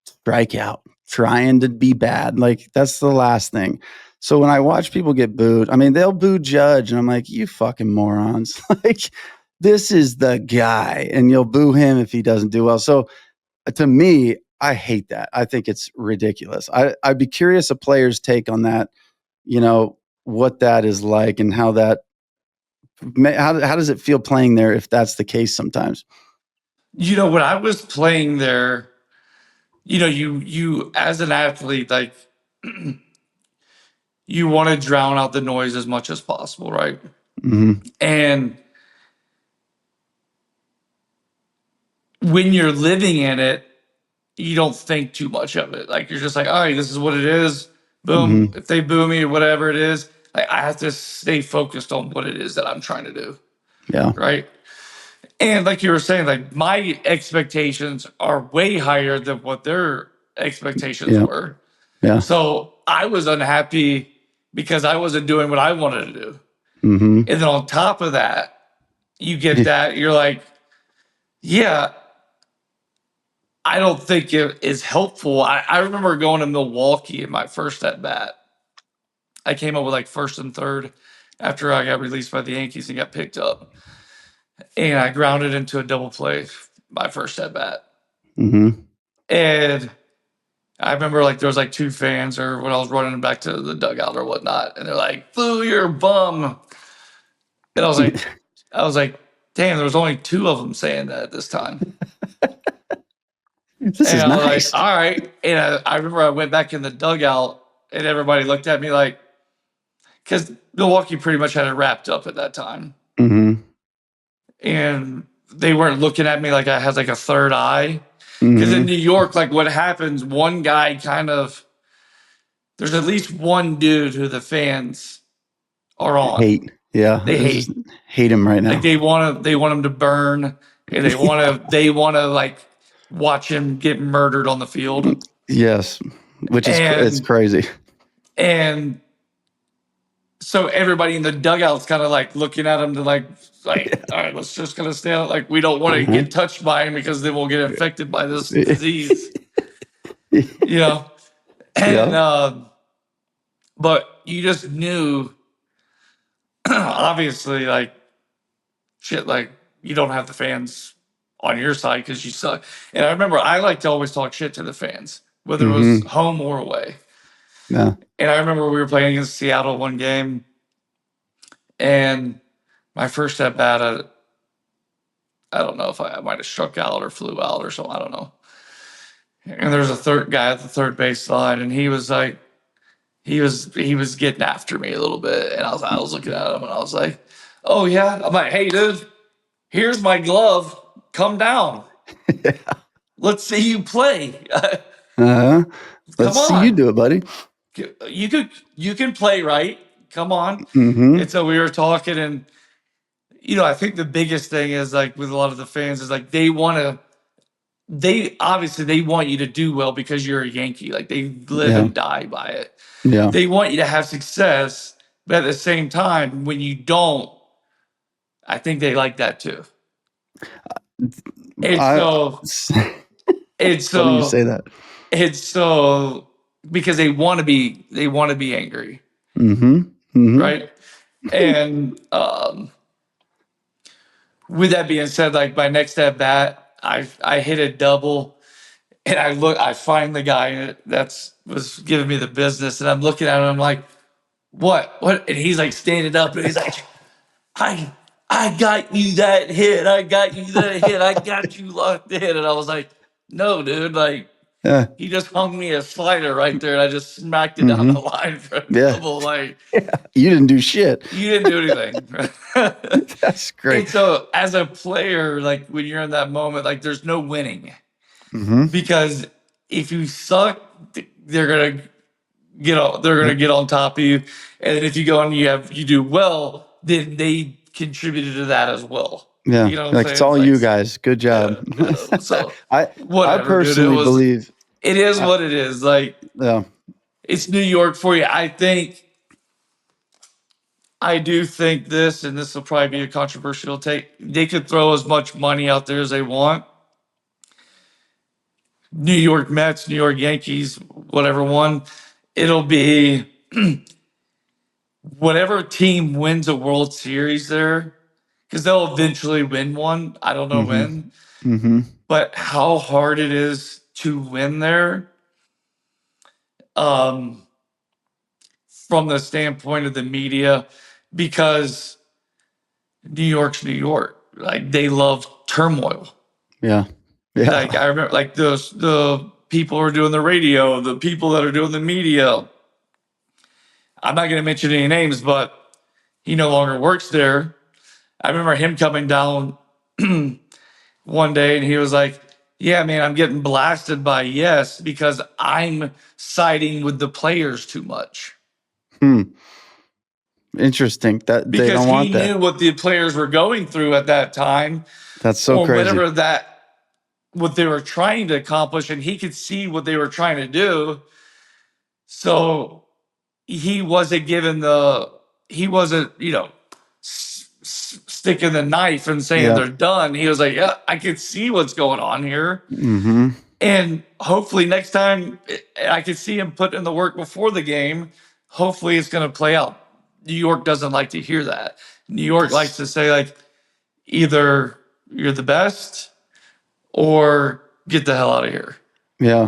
strike out, trying to be bad. Like, that's the last thing. So when I watch people get booed, I mean, they'll boo Judge, and I'm like, you fucking morons. Like, this is the guy, and you'll boo him if he doesn't do well. So to me, I hate that. I think it's ridiculous. I'd be curious a player's take on that, what that is like, and how does it feel playing there if that's the case sometimes? When I was playing there, you as an athlete, like you want to drown out the noise as much as possible, right? Mm-hmm. And when you're living in it, you don't think too much of it. Like you're just like, all right, this is what it is. Boom. Mm-hmm. If they boo me or whatever it is, like I have to stay focused on what it is that I'm trying to do. Yeah. Right. And like you were saying, like my expectations are way higher than what their expectations Yeah. were. Yeah. So I was unhappy because I wasn't doing what I wanted to do. Mm-hmm. And then on top of that, you get that, you're like, yeah, I don't think it is helpful. I remember going to Milwaukee in my first at bat. I came up with like first and third after I got released by the Yankees and got picked up. And I grounded into a double play my first at bat. Mm-hmm. And I remember like there was like two fans or when I was running back to the dugout or whatnot, and they're like, "Boo, you're a bum." And I was like, damn, there was only two of them saying that at this time. This And is I was like, nice. all right. And I remember I went back in the dugout and everybody looked at me like, because Milwaukee pretty much had it wrapped up at that time. Mm-hmm. And they weren't looking at me like I had like a third eye. Because in Mm-hmm. New York, like what happens, one guy there's at least one dude who the fans are on. Hate. Yeah. They I just hate. hate him right Like now. they want him to burn and they want to like watch him get murdered on the field. Yes. Which is it's And crazy. and so everybody in the dugout's kind of like looking at him to like all right, let's just gonna stand like we don't want to Uh-huh. get touched by him because then we'll get infected by this disease, you know. And Yeah. but you just knew obviously like shit, like you don't have the fans on your side because you suck. And I remember I like to always talk shit to the fans, whether it was home or away. Yeah. And I remember we were playing against Seattle one game, and my first at bat, I don't know if I might have struck out or flew out or something. I don't know. And there's a third guy at the third base line, and he was like, he was getting after me a little bit, and I was looking at him, and I was like, "Oh yeah." I'm like, "Hey, dude, here's my glove. Come down. Yeah. Let's see you play. Let's see you do it, buddy. You can play, right? Come on." Mm-hmm. And so we were talking, and I think the biggest thing is like with a lot of the fans is like they obviously want you to do well because you're a Yankee. Like they live and die by it. Yeah. They want you to have success, but at the same time, when you don't, I think they like that too. It's funny you say that. It's so because they want to be angry. Right? And with that being said, like my next at bat, I hit a double, and I find the guy that was giving me the business, and I'm looking at him, I'm like, what? And he's like standing up, and he's like, I got you that hit. I got you that hit. I got you locked in. And I was like, no, dude, like he just hung me a slider right there, and I just smacked it down the line for a double. Like you didn't do shit. You didn't do anything. That's great. And so as a player, like when you're in that moment, like there's no winning. Because if you suck, they're gonna get on top of you. And then if you go and you do well, then they contributed to that as well. Yeah. You know what I'm saying? It's all you guys. Good job. Yeah. So I personally believe it is what it is. Like it's New York for you. I do think this, and this will probably be a controversial take. They could throw as much money out there as they want. New York Mets, New York Yankees, whatever one. It'll be whatever team wins a World Series there, because they'll eventually win one. I don't know when. But how hard it is to win there, from the standpoint of the media, because New York's New York. Like they love turmoil. Yeah. Like I remember, like the people who are doing the radio, the people that are doing the media. I'm not going to mention any names, but he no longer works there. I remember him coming down one day, and he was like, "Yeah, man, I'm getting blasted by Yes because I'm siding with the players too much." Interesting. That because they don't want he that. knew what the players were going through at that time. That's so crazy. What they were trying to accomplish, and he could see what they were trying to do. So he wasn't sticking the knife and saying they're done. He was like, yeah, I could see what's going on here. And hopefully next time I could see him put in the work before the game. Hopefully it's going to play out. New York doesn't like to hear that. New York likes to say, like, either you're the best or get the hell out of here. Yeah.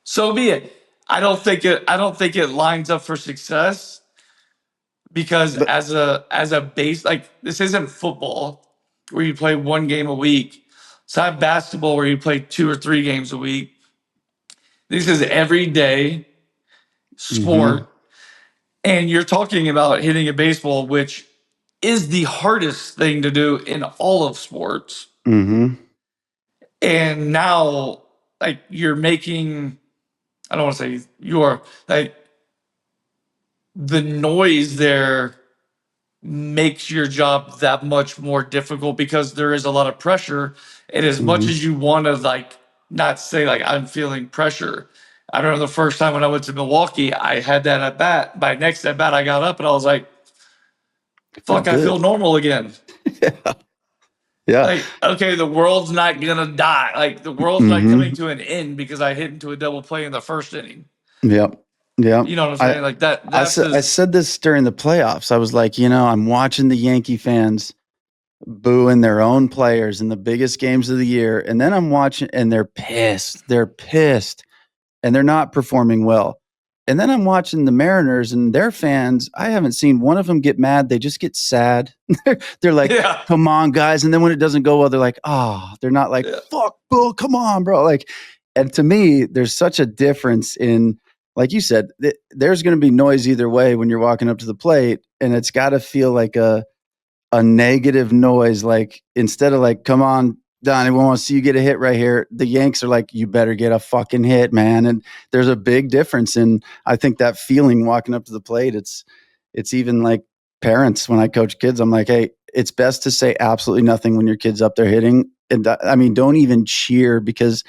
So be it. I don't think it lines up for success, because as a base, like, this isn't football where you play one game a week. It's not basketball where you play 2 or 3 games a week. This is everyday sport. And you're talking about hitting a baseball, which is the hardest thing to do in all of sports. And now, like, you're making, I don't want to say you are, like, the noise there makes your job that much more difficult because there is a lot of pressure. And as much as you want to, like, not say, like, I'm feeling pressure. I remember the first time when I went to Milwaukee, I had that at bat. By next at bat, I got up and I was like, fuck, I feel normal again. Like, okay, the world's not going to die. Like, the world's not coming to an end because I hit into a double play in the first inning. Yeah. You know what I'm saying? Like that. I said this during the playoffs. I was like, I'm watching the Yankee fans booing their own players in the biggest games of the year. And then I'm watching and they're pissed. They're pissed and they're not performing well. And then I'm watching the Mariners and their fans. I haven't seen one of them get mad. They just get sad. They're like, come on, guys. And then when it doesn't go well, they're like, oh, they're not like, fuck, bro, come on, bro. Like, and to me, there's such a difference in, like you said, there's going to be noise either way when you're walking up to the plate. And it's got to feel like a negative noise. Like instead of like, come on, Donnie, we want to see you get a hit right here. The Yanks are like, you better get a fucking hit, man. And there's a big difference in, I think, that feeling walking up to the plate. It's even like parents, when I coach kids, I'm like, hey, it's best to say absolutely nothing when your kid's up there hitting. And I mean, don't even cheer because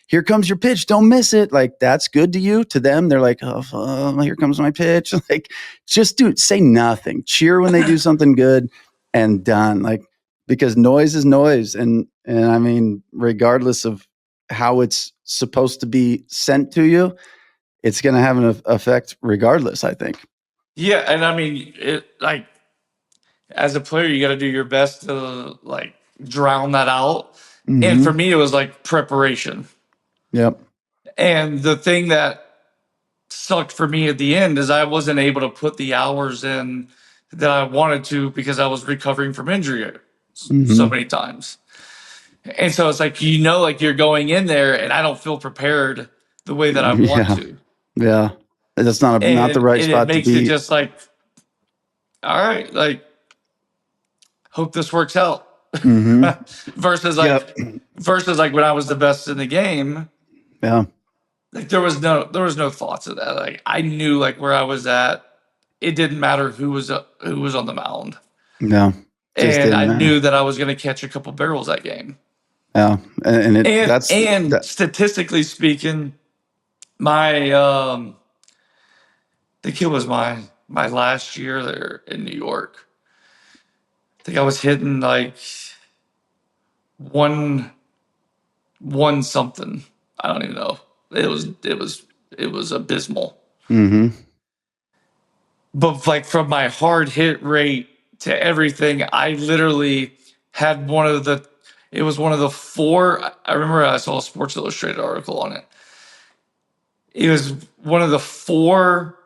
here comes your pitch. Don't miss it. Like, that's good to you. To them, they're like, oh, here comes my pitch. Like, just say nothing. Cheer when they do something good and done. Like, because noise is noise. And I mean, regardless of how it's supposed to be sent to you, it's going to have an effect regardless, I think. Yeah. And I mean, like, as a player, you got to do your best to like drown that out. Mm-hmm. And for me, it was like preparation. Yep. And the thing that sucked for me at the end is I wasn't able to put the hours in that I wanted to because I was recovering from injury so many times. And so it's like, like you're going in there and I don't feel prepared the way that I want to. Yeah. That's not the right spot to be. It makes it just like, all right, like, hope this works out. versus like when I was the best in the game. Yeah. Like there was no thoughts of that. Like I knew like where I was at. It didn't matter who was on the mound. No. And I knew that I was going to catch a couple barrels that game. Yeah. And statistically speaking, my the kid was my last year there in New York. I think I was hitting like one something. I don't even know. It was abysmal. But like from my hard hit rate to everything, I literally had it was one of the four. I remember I saw a Sports Illustrated article on it. It was one of the four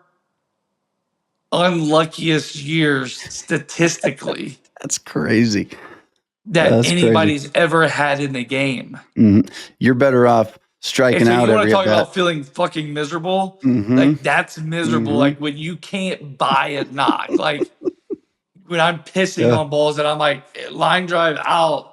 unluckiest years statistically. That's crazy. That anybody's ever had in the game. You're better off striking out. You want to talk about feeling fucking miserable? Like that's miserable. Like when you can't buy a knock. Like when I'm pissing on balls and I'm like line drive out.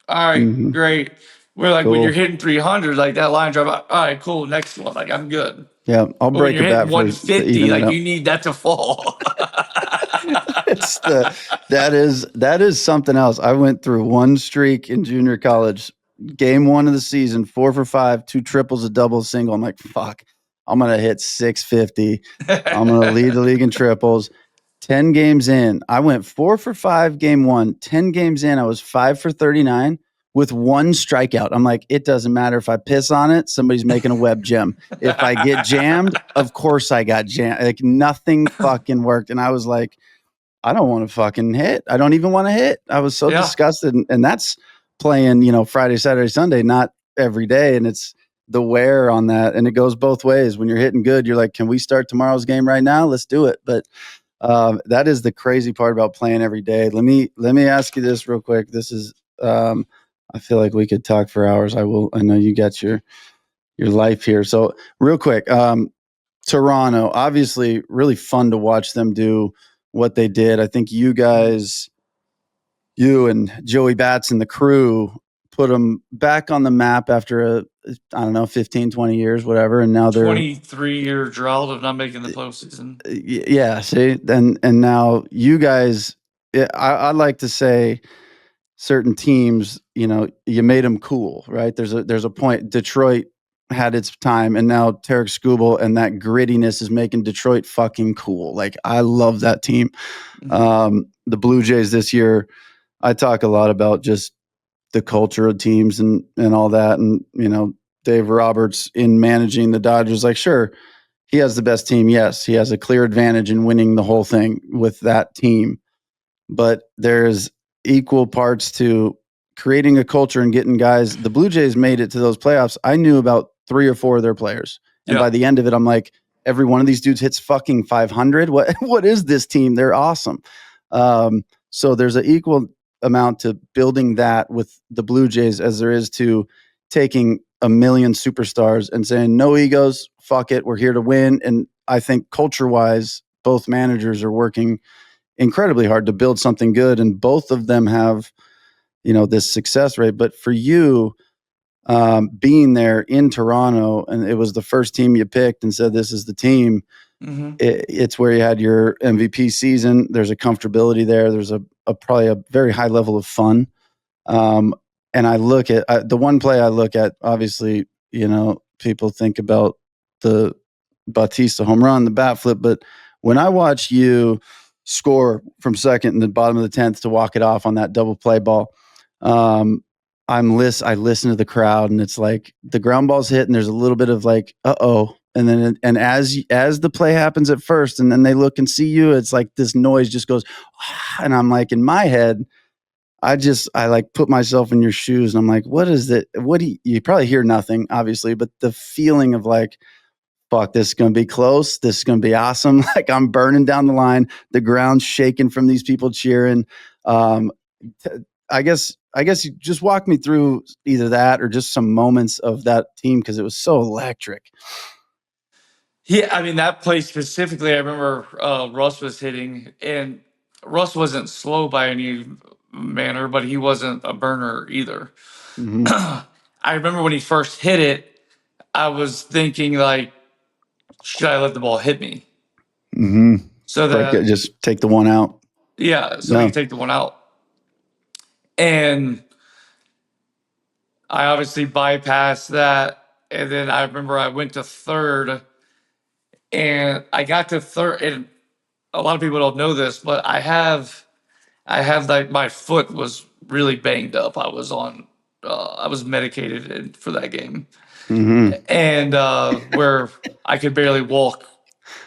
All right, great. We're like when you're hitting 300, like that line drive. All right, cool. Next one, like I'm good. Yeah, I'll break a bat for 150. Like you need that to fall. That is something else. I went through one streak in junior college. Game 1 of the season, 4 for 5, 2 triples, a double, single. I'm like, fuck, I'm gonna hit 650. I'm gonna lead the league in triples. 10 games in, I went 4 for 5 game 1. 10 games in, I was 5 for 39 with 1 strikeout. I'm like, it doesn't matter if I piss on it, somebody's making a web gem. If I get jammed, of course I got jammed. Like nothing fucking worked. And I was like, I don't want to fucking hit. I don't even want to hit. I was so disgusted. And that's playing, Friday, Saturday, Sunday, not every day. And it's the wear on that. And it goes both ways. When you're hitting good, you're like, can we start tomorrow's game right now? Let's do it. But that is the crazy part about playing every day. Let me ask you this real quick. This is, I feel like we could talk for hours. I know you got your life here. So real quick, Toronto, obviously really fun to watch them do what they did. I think you and Joey Bats and the crew put them back on the map after 15, 20 years, whatever. And now they're 23-year drought of not making the postseason. Yeah. See, and now you guys, I'd like to say certain teams, you made them cool, right? There's a point. Detroit had its time, and now Tarek Skubal and that grittiness is making Detroit fucking cool. Like I love that team. The Blue Jays this year, I talk a lot about just the culture of teams and all that. And, Dave Roberts in managing the Dodgers, like, sure, he has the best team. Yes, he has a clear advantage in winning the whole thing with that team. But there's equal parts to creating a culture and getting guys. The Blue Jays made it to those playoffs. I knew about 3 or 4 of their players. And by the end of it, I'm like, every one of these dudes hits fucking 500. What is this team? They're awesome. So there's an equal amount to building that with the Blue Jays as there is to taking a million superstars and saying, no egos, fuck it, we're here to win. And I think culture-wise, both managers are working incredibly hard to build something good, and both of them have, this success rate. But for you, being there in Toronto, and it was the first team you picked and said, this is the team, it's where you had your MVP season. There's a comfortability there. There's a probably a very high level of fun. And I look at the one play I look at, obviously, people think about the Bautista home run, the bat flip, but when I watch you score from second in the bottom of the 10th to walk it off on that double play ball, I listen to the crowd, and it's like the ground ball's hit and there's a little bit of like, uh-oh. And then, as the play happens at first, and then they look and see you, it's like this noise just goes, and I'm like, in my head, I like put myself in your shoes, and I'm like, what is it? You probably hear nothing, obviously, but the feeling of like, fuck, this is going to be close. This is going to be awesome. Like, I'm burning down the line, the ground's shaking from these people cheering. I guess you just walk me through either that or just some moments of that team, because it was so electric. Yeah, I mean, that play specifically, I remember Russ was hitting, and Russ wasn't slow by any manner, but he wasn't a burner either. Mm-hmm. I remember when he first hit it, I was thinking, like, should I let the ball hit me? Mm-hmm. So that like, just take the one out. Yeah, so we can take the one out. And I obviously bypassed that. And then I remember I went to third, and I got to third. And a lot of people don't know this, but I have like, my foot was really banged up. I was medicated for that game. Mm-hmm. And where I could barely walk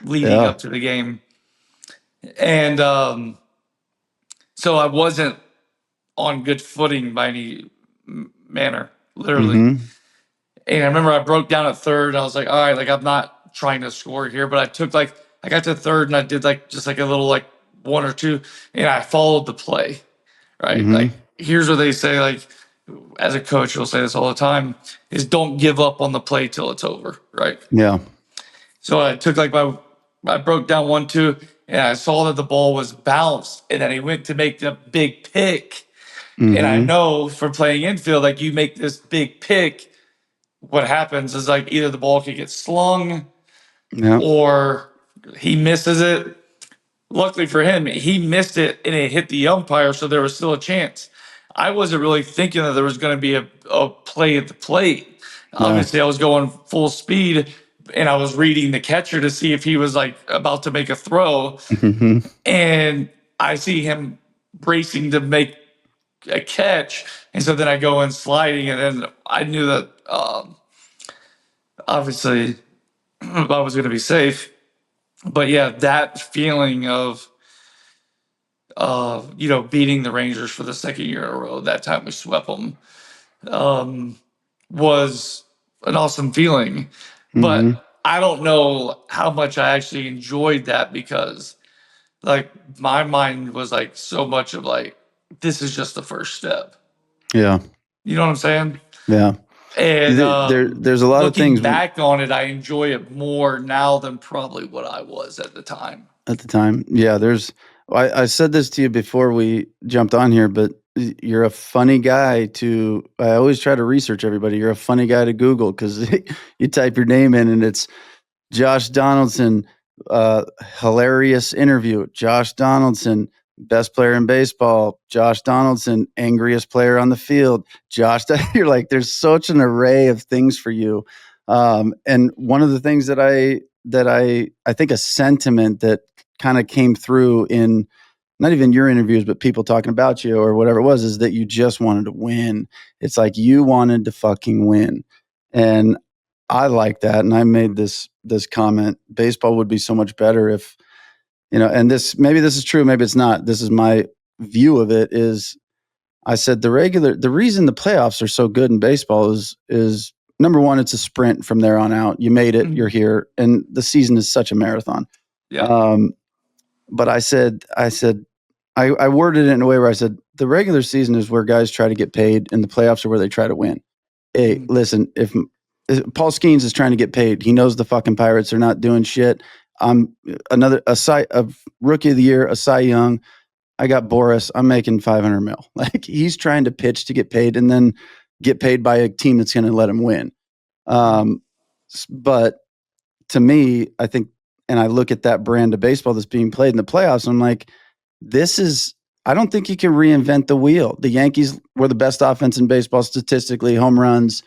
leading up to the game. And so I wasn't on good footing by any manner, literally. Mm-hmm. And I remember I broke down at third, and I was like, all right, like, I'm not trying to score here, but I got to third, and I did just a little, like, 1 or 2, and I followed the play, right? Mm-hmm. Like, here's what they say, like, as a coach, you'll say this all the time, is don't give up on the play till it's over, right? Yeah. So I took I broke down 1, 2, and I saw that the ball was bounced, and then he went to make the big pick. Mm-hmm. And I know from playing infield, like, you make this big pick, what happens is, like, either the ball could get slung or he misses it. Luckily for him, he missed it and it hit the umpire, so there was still a chance. I wasn't really thinking that there was going to be a play at the plate. Obviously, I was going full speed, and I was reading the catcher to see if he was, like, about to make a throw. Mm-hmm. And I see him bracing to make a catch, and so then I go in sliding, and then I knew that obviously I was going to be safe. But yeah, that feeling of beating the Rangers for the second year in a row, that time we swept them, was an awesome feeling. Mm-hmm. But I don't know how much I actually enjoyed that, because, like, my mind was, like, so much of, like, this is just the first step. Yeah. You know what I'm saying? Yeah. And there's a lot of things. Looking back on it, I enjoy it more now than probably what I was at the time. Yeah. I said this to you before we jumped on here, but you're a funny guy I always try to research everybody. You're a funny guy to Google, because you type your name in and it's Josh Donaldson, hilarious interview. Josh Donaldson, best player in baseball. Josh Donaldson, angriest player on the field. You're like, there's such an array of things for you. And one of the things that I think a sentiment that kind of came through in not even your interviews, but people talking about you or whatever it was, is that you just wanted to win. It's like you wanted to fucking win. And I like that. And I made this comment, baseball would be so much better if, and maybe this is true, maybe it's not. This is my view of it, is I said the reason the playoffs are so good in baseball is number one, it's a sprint from there on out. You made it, you're here, and the season is such a marathon. Yeah. But I worded it in a way where I said the regular season is where guys try to get paid, and the playoffs are where they try to win. Hey, listen, if Paul Skeens is trying to get paid, he knows the fucking Pirates are not doing shit. I'm a rookie of the year, a Cy Young. I got Boris. I'm making 500 mil. Like he's trying to pitch to get paid and then get paid by a team that's going to let him win. But to me, I think, and I look at that brand of baseball that's being played in the playoffs, I'm like, I don't think you can reinvent the wheel. The Yankees were the best offense in baseball statistically, home runs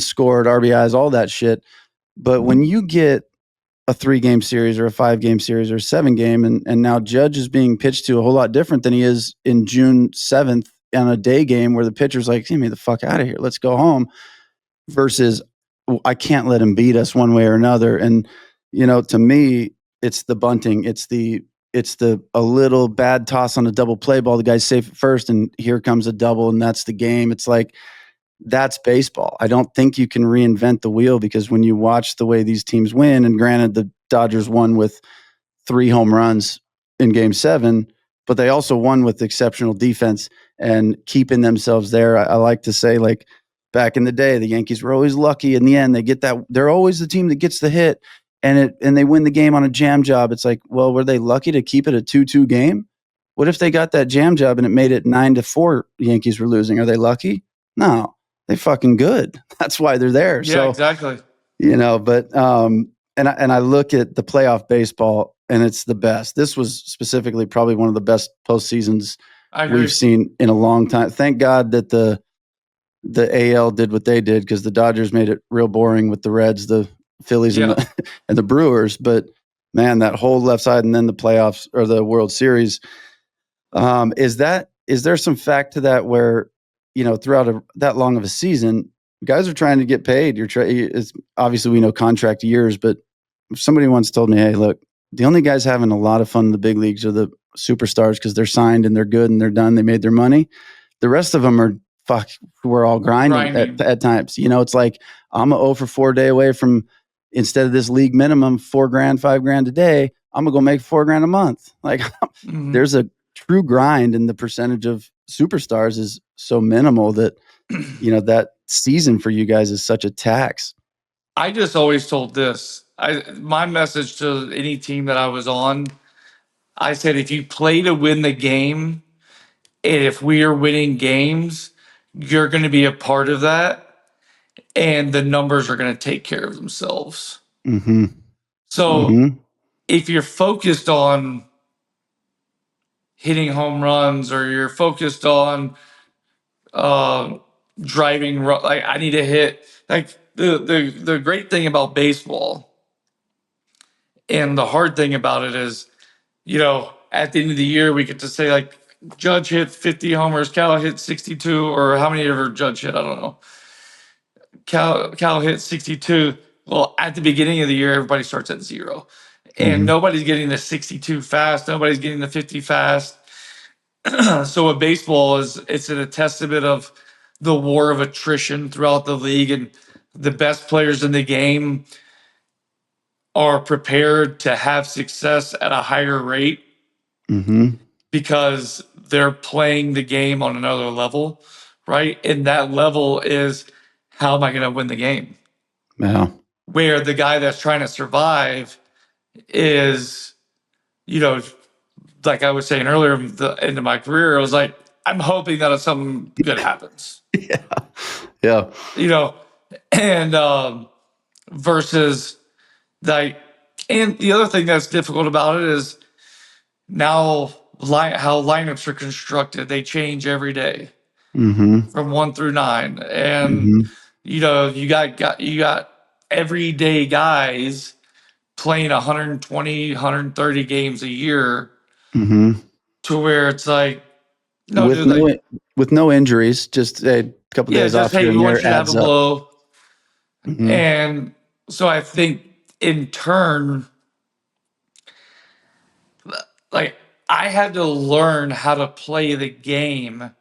scored, RBIs, all that shit. But when you get a 3-game series or a 5-game series or a 7-game, and now Judge is being pitched to a whole lot different than he is in June 7th on a day game where the pitcher's like, get me the fuck out of here. Let's go home. Versus I can't let him beat us one way or another. And, to me, it's the bunting. It's a little bad toss on a double play ball. The guy's safe at first and here comes a double and that's the game. It's like, that's baseball. I don't think you can reinvent the wheel because when you watch the way these teams win, and granted the Dodgers won with 3 home runs in game 7, but they also won with exceptional defense and keeping themselves there. I like to say, like back in the day, the Yankees were always lucky in the end. They're always the team that gets the hit and they win the game on a jam job. It's like, well, were they lucky to keep it a 2-2 game? What if they got that jam job and it made it 9-4 Yankees were losing? Are they lucky? No. They fucking good. That's why they're there. Yeah, so, exactly. But and I look at the playoff baseball and it's the best. This was specifically probably one of the best postseasons we've seen in a long time. Thank God that the AL did what they did because the Dodgers made it real boring with the Reds, the Phillies, and the Brewers. But man, that whole left side and then the playoffs or the World Series. Is there some fact to that where throughout that long of a season, guys are trying to get paid. It's obviously we know contract years, but if somebody once told me, hey, look, the only guys having a lot of fun in the big leagues are the superstars because they're signed and they're good and they're done. They made their money. The rest of them are we're all grinding. At times. It's like I'm a 0 for 4 day away from, instead of this league minimum, $4,000, $5,000 a day, I'm gonna go make $4,000 a month. Like there's a true grind, and the percentage of superstars is so minimal that that season for you guys is such a tax. I just always told this. My message to any team that I was on, I said, if you play to win the game, and if we are winning games, you're going to be a part of that, and the numbers are going to take care of themselves. So if you're focused on hitting home runs or you're focused on driving, like I need to hit, like the great thing about baseball and the hard thing about it is, at the end of the year, we get to say like Judge hit 50 homers, Cal hit 62, or how many ever Judge hit, I don't know. Cal hit 62. Well, at the beginning of the year, everybody starts at 0. And nobody's getting the 62 fast. Nobody's getting the 50 fast. So with baseball, it's a testament of the war of attrition throughout the league, and the best players in the game are prepared to have success at a higher rate because they're playing the game on another level, right? And that level is, how am I going to win the game? Yeah. Where the guy that's trying to survive is, like I was saying earlier, the end of my career, I was like, I'm hoping that something good happens. Yeah. And versus like, and the other thing that's difficult about it is now how lineups are constructed. They change every day from 1 through 9, and you got everyday guys playing 120, 130 games a year to where it's like, with no injuries, just a couple days off here and there adds up. Blow. And so I think in turn, like I had to learn how to play the game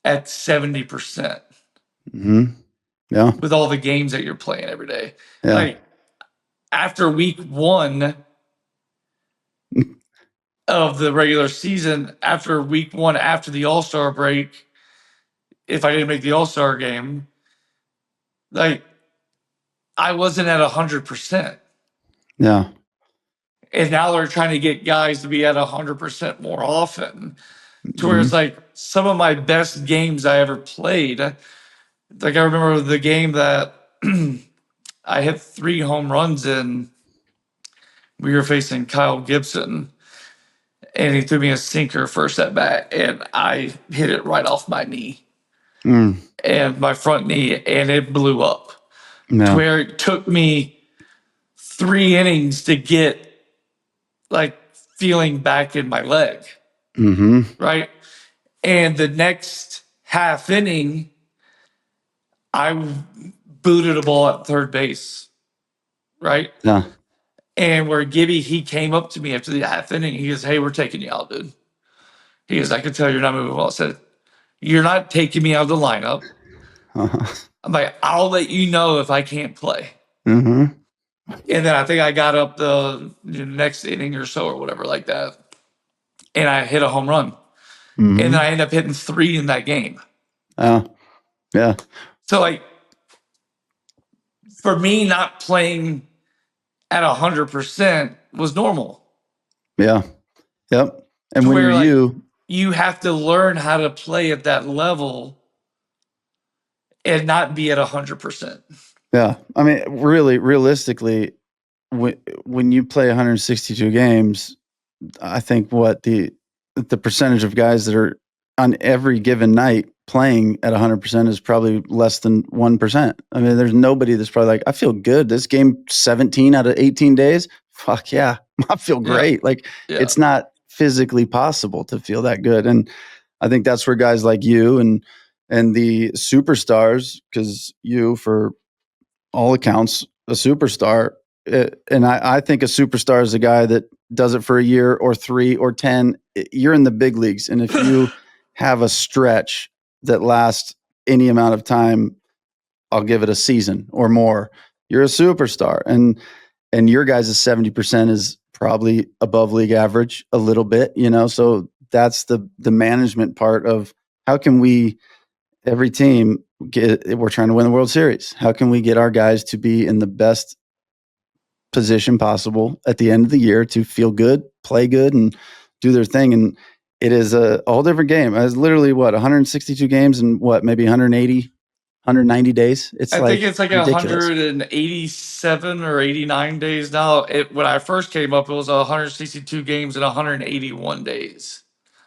at 70%. Yeah. With all the games that you're playing every day. Yeah. Like after week 1 of the regular season, after week 1, after the All-Star break, if I didn't make the All-Star game, like I wasn't at 100%. Yeah. And now they're trying to get guys to be at 100% more often. To where it's like some of my best games I ever played. Like I remember the game that I hit 3 home runs in. We were facing Kyle Gibson, and he threw me a sinker first at bat, and I hit it right off my knee and my front knee, and it blew up to where it took me 3 innings to get like feeling back in my leg. Right. And the next half inning, I booted a ball at third base. Right. Yeah. And where Gibby, he came up to me after the half inning. He goes, "Hey, we're taking you out, dude." He goes, "I can tell you're not moving well." I said, "You're not taking me out of the lineup." I'm like, "I'll let you know if I can't play." And then I think I got up the next inning or so or whatever like that. And I hit a home run. And then I ended up hitting 3 in that game. Yeah. So like for me, not playing at 100% was normal. Yeah. Yep. And To when where you're like you have to learn how to play at that level and not be at 100%. Yeah. I mean, really, realistically, when you play 162 games, I think the percentage of guys that are on every given night playing at 100% is probably less than 1%. I mean, there's nobody that's probably like, I feel good. This game 17 out of 18 days. Fuck yeah. I feel great. Like it's not physically possible to feel that good. And I think that's where guys like you and the superstars, because you, for all accounts, a superstar. And I think a superstar is a guy that does it for a year or 3 or 10. You're in the big leagues. And if you have a stretch that lasts any amount of time, I'll give it a season or more, you're a superstar. And your guys' 70% is probably above league average a little bit, so that's the management part of how can we, every team, we're trying to win the World Series. How can we get our guys to be in the best position possible at the end of the year to feel good, play good, and do their thing? And it is a whole different game. It's literally 162 games and maybe 180, 190 days. I think it's like ridiculous. 187 or 89 days now. When I first came up, it was 162 games and 181 days.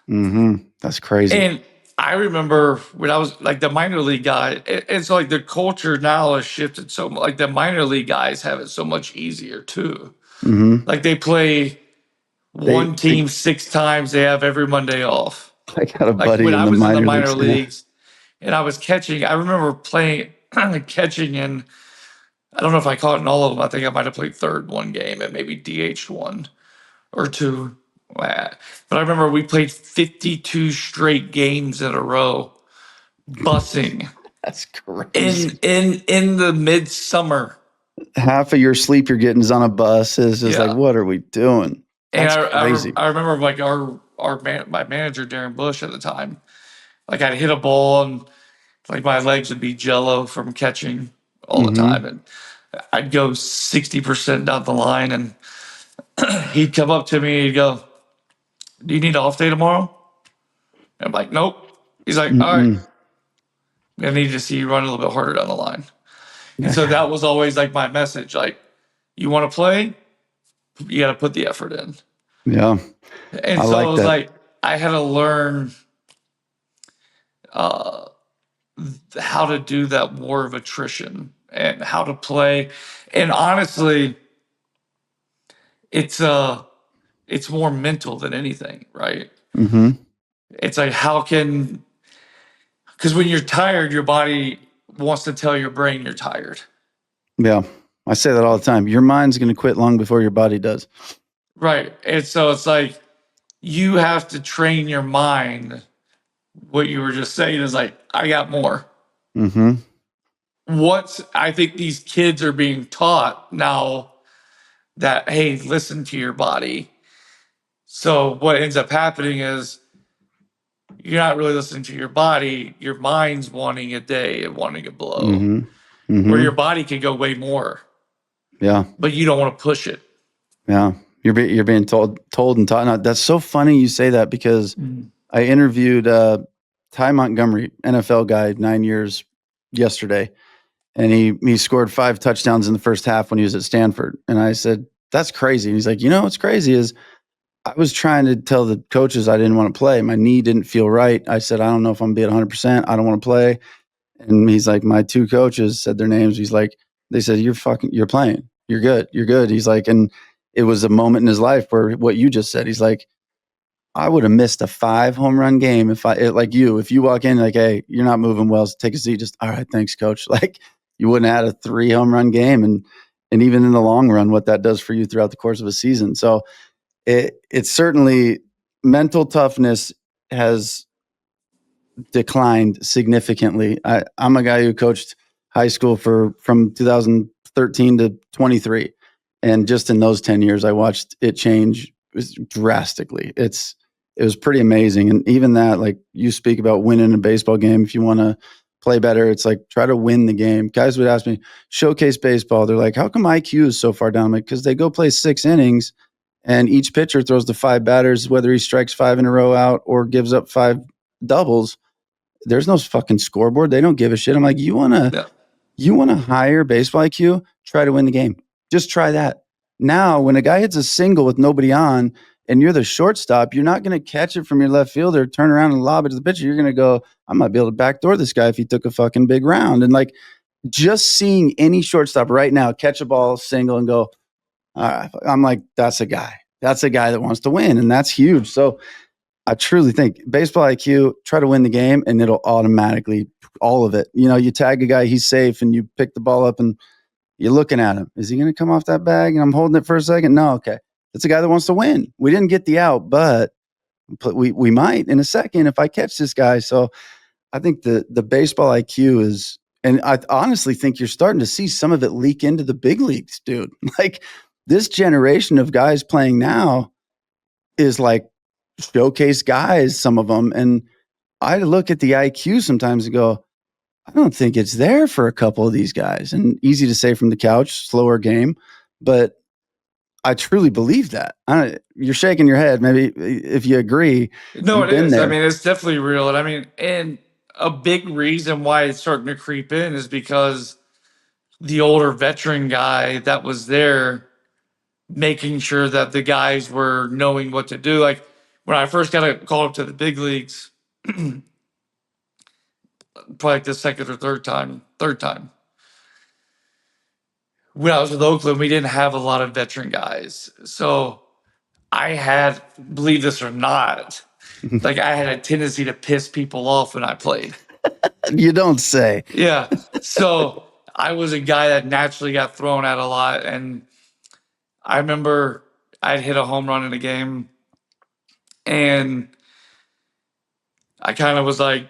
That's crazy. And I remember when I was like the minor league guy, it's like the culture now has shifted so much. Like the minor league guys have it so much easier too. Like they play one team 6 times. They have every Monday off. I got a Like buddy when I was in the minor leagues, leagues and I was catching, I remember playing catching in, I don't know if I caught in all of them. I think I might have played third one game and maybe DH 1 or 2. But I remember we played 52 straight games in a row, bussing. That's crazy. In the midsummer. Half of your sleep you're getting is on a bus. It's just like, what are we doing? That's crazy. I remember like my manager Darren Bush at the time. Like I'd hit a ball and like my legs would be jello from catching all the time, and I'd go 60% down the line, and he'd come up to me and he'd go, "Do you need an off day tomorrow?" And I'm like, "Nope." He's like, "All right. I need to see you run a little bit harder down the line." And so that was always like my message. Like, you want to play, you got to put the effort in. Yeah. And so it was like, I had to learn how to do that war of attrition and how to play. And honestly, it's more mental than anything, right? It's like, because when you're tired, your body wants to tell your brain you're tired. Yeah. I say that all the time. Your mind's going to quit long before your body does. Right. And so it's like, you have to train your mind what you were just saying is like, I got more. Mm-hmm. What I think these kids are being taught now that, hey, listen to your body. So what ends up happening is you're not really listening to your body. Your mind's wanting a day and wanting a blow, Mm-hmm. where your Mm-hmm. body can go way more, Yeah. but you don't want to push it. Yeah. You're being told and taught. Now, that's so funny you say that because I interviewed Ty Montgomery, NFL guy, 9 years yesterday, and he scored 5 touchdowns in the first half when he was at Stanford. And I said, that's crazy. And he's like, what's crazy is I was trying to tell the coaches I didn't want to play. My knee didn't feel right. I said, I don't know if I'm going to be at 100%. I don't want to play. And he's like, my 2 coaches said their names. He's like, they said, you're playing. You're good. You're good. He's like, and it was a moment in his life where what you just said, he's like, I would have missed a 5 home run game if if you walk in like, hey, you're not moving well, so take a seat. Just, all right, thanks, coach. Like you wouldn't have had a 3 home run game. And even in the long run, what that does for you throughout the course of a season. So it's certainly mental toughness has declined significantly. I'm a guy who coached high school from 2013 to 23. And just in those 10 years, I watched it change drastically. It was pretty amazing. And even that, like you speak about winning a baseball game, if you want to play better, it's like try to win the game. Guys would ask me, showcase baseball. They're like, how come IQ is so far down? I'm like, because they go play 6 innings and each pitcher throws to 5 batters, whether he strikes 5 in a row out or gives up 5 doubles. There's no fucking scoreboard. They don't give a shit. I'm like, you wanna hire baseball IQ? Try to win the game. Just try that. Now, when a guy hits a single with nobody on and you're the shortstop, you're not going to catch it from your left fielder, turn around and lob it to the pitcher. You're going to go, I might be able to backdoor this guy if he took a fucking big round. And like just seeing any shortstop right now catch a ball single and go, all right, I'm like, that's a guy. That's a guy that wants to win. And that's huge. So I truly think baseball IQ, try to win the game and it'll automatically, all of it. You tag a guy, he's safe, and you pick the ball up and you're looking at him. Is he going to come off that bag? And I'm holding it for a second. No. Okay. It's a guy that wants to win. We didn't get the out, but we might in a second if I catch this guy. So I think the baseball IQ is, and I honestly think you're starting to see some of it leak into the big leagues, dude. Like this generation of guys playing now is like showcase guys, some of them. And I look at the IQ sometimes and go, I don't think it's there for a couple of these guys. And easy to say from the couch, slower game, but I truly believe that. You're shaking your head. Maybe if you agree, No, you've it been is. I there. mean, it's definitely real. And I mean, and a big reason why it's starting to creep in is because the older veteran guy that was there making sure that the guys were knowing what to do. Like when I first got called up to the big leagues, probably like the second or third time. When I was with Oakland, we didn't have a lot of veteran guys. So I had, believe this or not, like I had a tendency to piss people off when I played. You don't say. Yeah. So I was a guy that naturally got thrown at a lot. And I remember I'd hit a home run in a game and I kind of was like,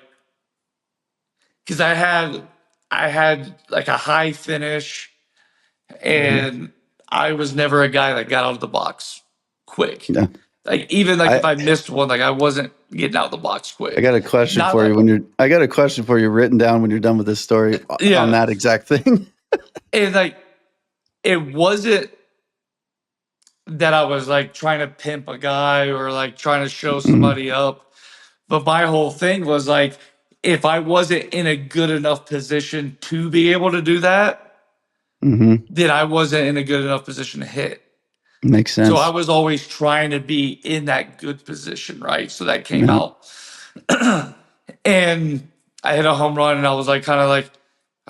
because I had like a high finish and I was never a guy that got out of the box quick. Yeah. Like even like I, if I missed one, like I wasn't getting out of the box quick. I got a question Not for like, you I got a question for you written down when you're done with this story on yeah. that exact thing. And like it wasn't that I was like trying to pimp a guy or like trying to show somebody up. But my whole thing was like, if I wasn't in a good enough position to be able to do that, Mm-hmm. then I wasn't in a good enough position to hit. Makes So I sense. was always trying to be in that good position, right? So that came Yeah. out. And I hit a home run and I was like, I was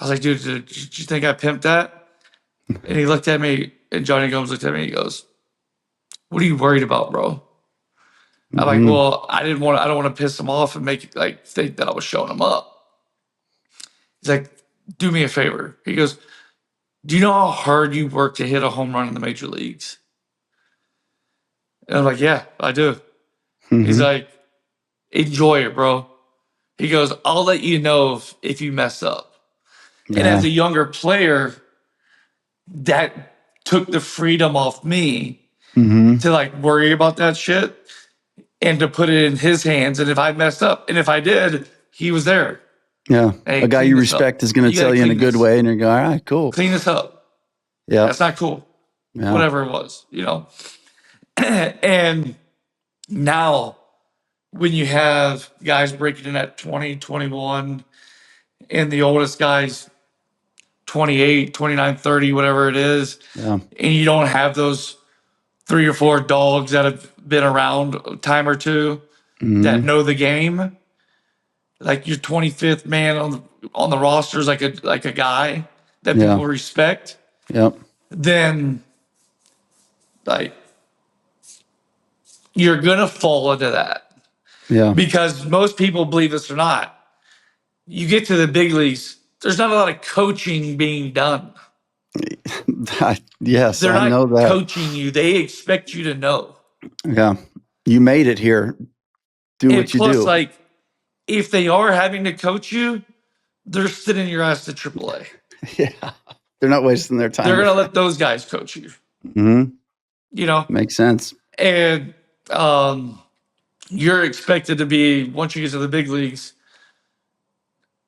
like, dude, did you think I pimped that? And he looked at me and Johnny Gomes looked at me and he goes, what are you worried about, bro? I'm like, Mm-hmm. well, I don't want to piss him off and make like think that I was showing him up. He's like, do me a favor. He goes, do you know how hard you work to hit a home run in the major leagues? And I'm like, yeah, I do. He's Mm-hmm. like, enjoy it, bro. He goes, I'll let you know if you mess up. And Yeah. as a younger player, that took the freedom off me to like worry about that shit and to put it in his hands. And if I messed up, and if I did, he was there. Yeah. Hey, A guy clean you this up. respect is going to You gotta tell you in a clean good this. way, and you're going, all right, cool. Clean this up. Yeah. That's not cool. Yeah. Whatever it was, And now when you have guys breaking in at 20, 21, and the oldest guy's 28, 29, 30, whatever it is, Yeah. and you don't have those 3 or 4 dogs that have been around a time or two that know the game, like your 25th man on the roster is like a guy that Yeah. people respect, Yep. then like you're gonna fall into that. Yeah. Because most people, believe this or not, you get to the big leagues, there's not a lot of coaching being done. Yes, They're I know not that. coaching you. They expect you to know. Yeah. You made it here. Do And what you plus, do. like, if they are having to coach you, they're sending your ass to AAA. Yeah. They're not wasting their time. They're going to let those guys coach you. Makes sense. And you're expected to be, once you get to the big leagues,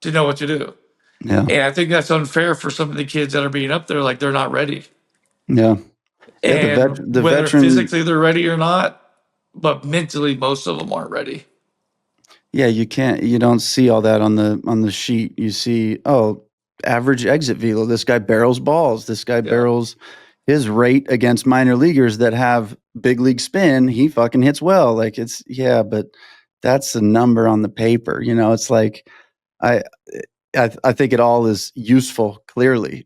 to know what to do. Yeah. And I think that's unfair for some of the kids that are being up there, like they're not ready. Yeah. Yeah. And The whether veteran. physically they're ready or not, but mentally most of them aren't ready. Yeah, you don't see all that on the sheet. You see, average exit velo. This guy barrels balls. This guy barrels his rate against minor leaguers that have big league spin. He fucking hits well. Like but that's the number on the paper. It's like I think it all is useful, clearly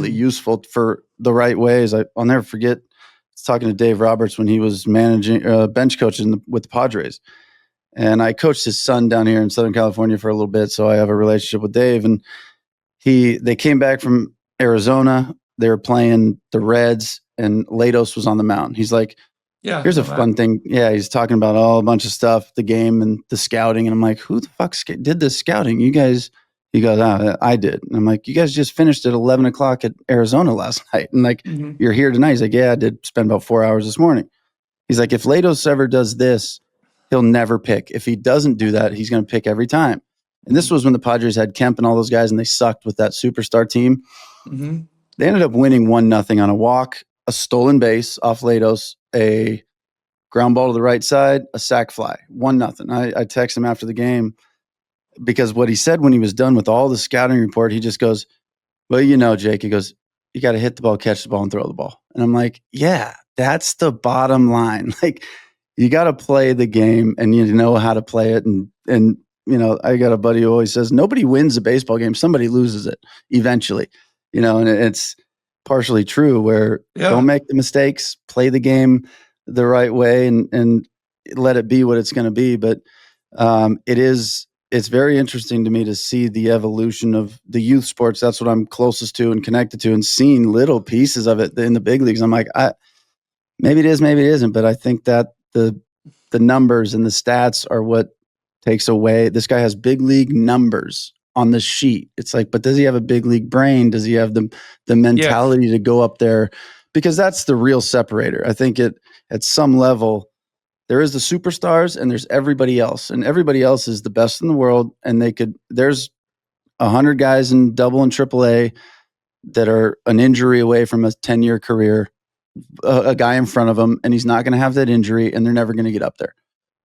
useful for the right ways. I'll never forget. I was talking to Dave Roberts when he was managing bench coaching with the Padres. And I coached his son down here in Southern California for a little bit, so I have a relationship with Dave. And they came back from Arizona. They were playing the Reds, and Latos was on the mound. He's like, here's a fun thing. Yeah, he's talking about a bunch of stuff, the game and the scouting. And I'm like, who the fuck did this scouting? You guys? He goes, I did. And I'm like, you guys just finished at 11 o'clock at Arizona last night. And like, you're here tonight. He's like, yeah, I did spend about 4 hours this morning. He's like, if Latos ever does this, he'll never pick. If he doesn't do that, he's going to pick every time. And this was when the Padres had Kemp and all those guys, and they sucked with that superstar team. They ended up winning 1-0 on a walk, a stolen base off Latos, a ground ball to the right side, a sac fly, 1-0. I text him after the game because what he said when he was done with all the scouting report, he just goes, well, Jake, he goes, you got to hit the ball, catch the ball, and throw the ball. And I'm like, yeah, that's the bottom line. Like, you got to play the game and you know how to play it. And I got a buddy who always says, nobody wins a baseball game. Somebody loses it eventually, and it's partially true where don't make the mistakes, play the game the right way and let it be what it's going to be. But it's very interesting to me to see the evolution of the youth sports. That's what I'm closest to and connected to, and seeing little pieces of it in the big leagues. I'm like, maybe it is, maybe it isn't. But I think that the numbers and the stats are what takes away. This guy has big league numbers on the sheet. It's like, but does he have a big league brain? Does he have the mentality to go up there? Because that's the real separator. I think at some level, there is the superstars and there's everybody else. And everybody else is the best in the world. And there's 100 guys in double and triple A that are an injury away from a 10-year career. A guy in front of them, and he's not going to have that injury, and they're never going to get up there,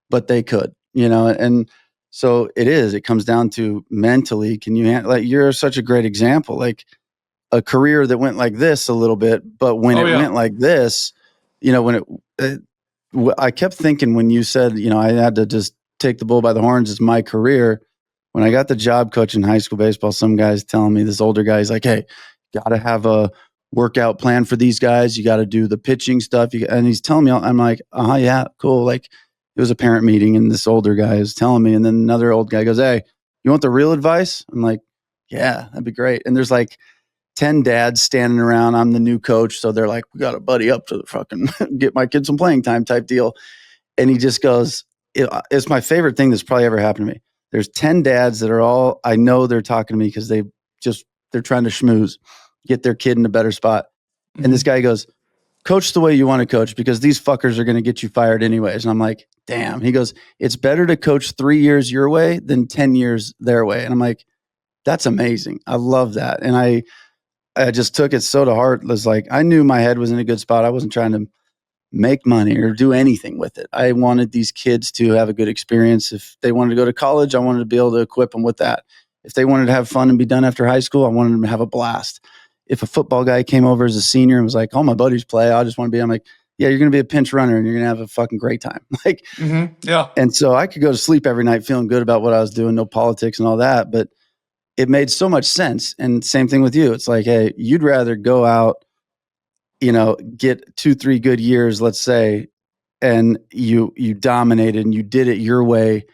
but they could, and so it comes down to mentally, can you handle, like, you're such a great example, like a career that went like this a little bit, but when went like this, when I kept thinking when you said, I had to just take the bull by the horns, it's my career. When I got the job coaching high school baseball, some guy's telling me, this older guy's like, hey, got to have a workout plan for these guys. You got to do the pitching stuff. And he's telling me, I'm like, yeah, cool. Like, it was a parent meeting and this older guy is telling me, and then another old guy goes, hey, you want the real advice? I'm like, yeah, that'd be great. And there's like 10 dads standing around. I'm the new coach. So they're like, we got to buddy up to the fucking get my kids some playing time type deal. And he just goes, it's my favorite thing that's probably ever happened to me. there's 10 dads that are all, I know they're talking to me because they're trying to schmooze, get their kid in a better spot. Mm-hmm. And this guy goes, coach the way you want to coach because these fuckers are going to get you fired anyways. And I'm like, damn. He goes, it's better to coach 3 years your way than 10 years their way. And I'm like, that's amazing. I love that. And I just took it so to heart. It was like, I knew my head was in a good spot. I wasn't trying to make money or do anything with it. I wanted these kids to have a good experience. If they wanted to go to college, I wanted to be able to equip them with that. If they wanted to have fun and be done after high school, I wanted them to have a blast. If a football guy came over as a senior and was like, "Oh, my buddies play, I just want to be," I'm like, "Yeah, you're going to be a pinch runner and you're going to have a fucking great time." Like, yeah. And so I could go to sleep every night feeling good about what I was doing, no politics and all that, but it made so much sense. And same thing with you. It's like, hey, you'd rather go out, get 2-3 good years, let's say, and you dominated and you did it your way,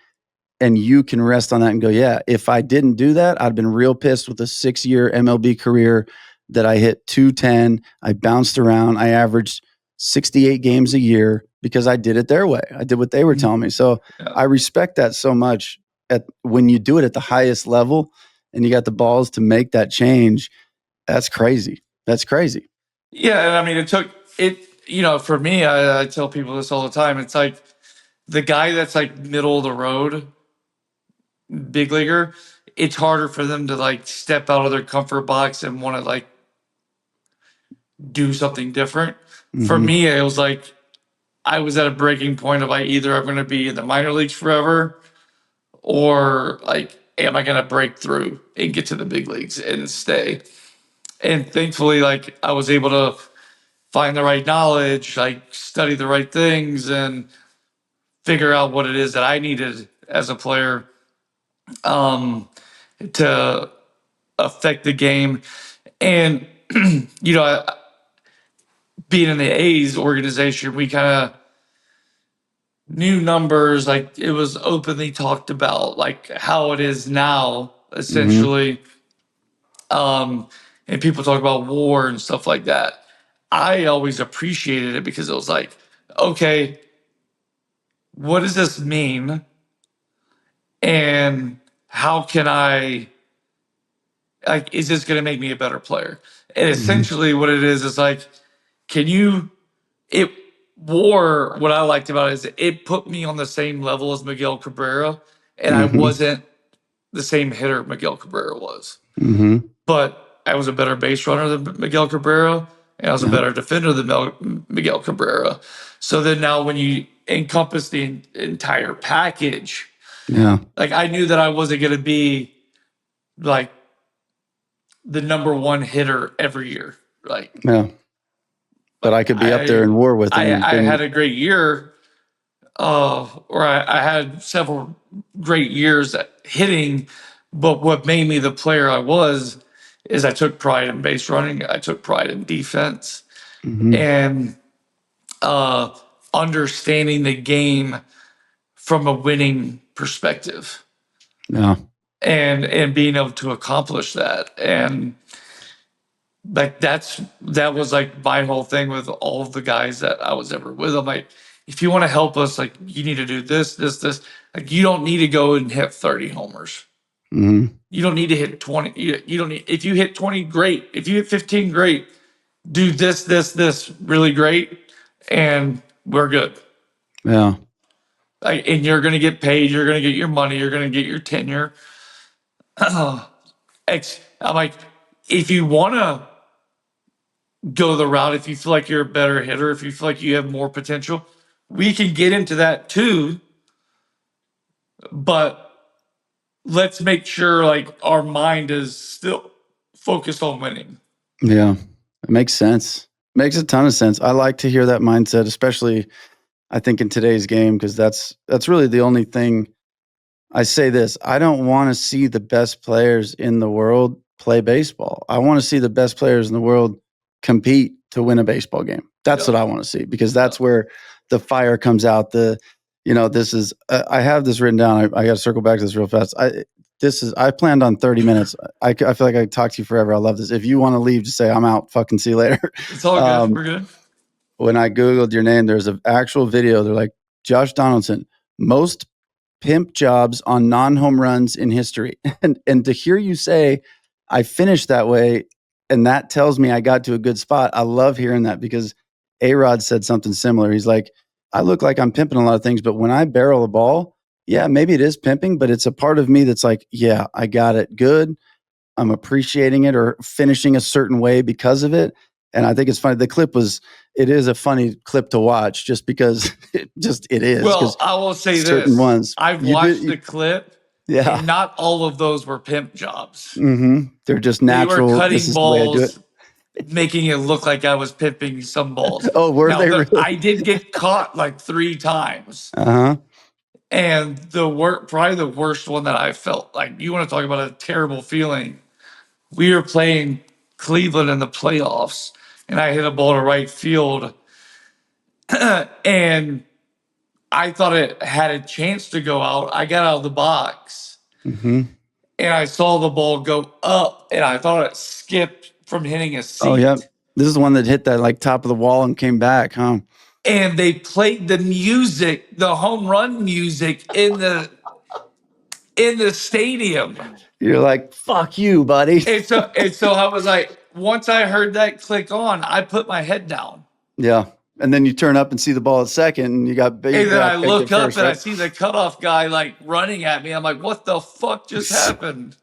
and you can rest on that and go, yeah, if I didn't do that, I'd been real pissed with a 6-year MLB career that I hit 210. I bounced around. I averaged 68 games a year because I did it their way. I did what they were telling me. So I respect that so much when you do it at the highest level and you got the balls to make that change. That's crazy. That's crazy. Yeah. And I mean, it took it, for me, I tell people this all the time. It's like the guy that's like middle of the road, big leaguer, it's harder for them to like step out of their comfort box and want to like do something different. Mm-hmm. For me, it was like I was at a breaking point of either I'm going to be in the minor leagues forever, or like, am I going to break through and get to the big leagues and stay? And thankfully, like I was able to find the right knowledge, like study the right things, and figure out what it is that I needed as a player to affect the game. And being in the A's organization, we kind of knew numbers, like it was openly talked about, like how it is now, essentially. And people talk about war and stuff like that. I always appreciated it because it was like, okay, what does this mean? And how can I, like, is this going to make me a better player? And essentially what it is like, war, what I liked about it is it put me on the same level as Miguel Cabrera, and I wasn't the same hitter Miguel Cabrera was. But I was a better base runner than Miguel Cabrera, and I was a better defender than Miguel Cabrera. So then now when you encompass the entire package, like I knew that I wasn't going to be like the number one hitter every year. Like, but I could be up there in war with him. I had a great year, or I had several great years at hitting, but what made me the player I was is I took pride in base running. I took pride in defense, and understanding the game from a winning perspective. And being able to accomplish that. And like that was like my whole thing with all of the guys that I was ever with. I'm like, if you want to help us, like you need to do this. Like you don't need to go and hit 30 homers. You don't need to hit 20. You don't need, if you hit 20, great. If you hit 15, great. Do this really great, and we're good. Like, and you're gonna get paid, you're gonna get your money, you're gonna get your tenure. I'm like, if you wanna go the route, if you feel like you're a better hitter, if you feel like you have more potential, we can get into that too. But let's make sure like our mind is still focused on winning. Yeah, it makes sense. Makes a ton of sense. I like to hear that mindset, especially I think in today's game, because that's really the only thing. I say this, I don't want to see the best players in the world play baseball. I want to see the best players in the world compete to win a baseball game. That's what I want to see, because that's where the fire comes out. This is, I have this written down. I got to circle back to this real fast. I planned on 30 minutes. I feel like I could talk to you forever. I love this. If you want to leave, just say, I'm out. Fucking see you later. It's all good. We're good. When I Googled your name, there's an actual video. They're like, Josh Donaldson, most pimp jobs on non-home runs in history. And to hear you say, I finished that way, and that tells me I got to a good spot. I love hearing that because A-Rod said something similar. He's like, I look like I'm pimping a lot of things, but when I barrel a ball, yeah, maybe it is pimping, but it's a part of me that's like, yeah, I got it good. I'm appreciating it or finishing a certain way because of it. And I think it's funny. It is a funny clip to watch just because it is. Well, I will say certain this. ones. I've watched the clip, Yeah. and not all of those were pimp jobs. They're just They were natural. This cutting is the way I do it. balls, making it look like I was pimping some balls. Oh, were they really? I did get caught like 3 times. Uh-huh. And probably the worst one that I felt, like, you want to talk about a terrible feeling. We were playing Cleveland in the playoffs, and I hit a ball to right field, and I thought it had a chance to go out. I got out of the box, and I saw the ball go up, and I thought it skipped from hitting a seat. Oh, yeah. This is the one that hit that like top of the wall and came back, huh? And they played the music, the home run music in the stadium. You're like, fuck you, buddy. And so I was like, once I heard that click on, I put my head down. Yeah. And then you turn up and see the ball at second, and you got big. And then I look up and I see the cutoff guy like running at me. I'm like, what the fuck just happened?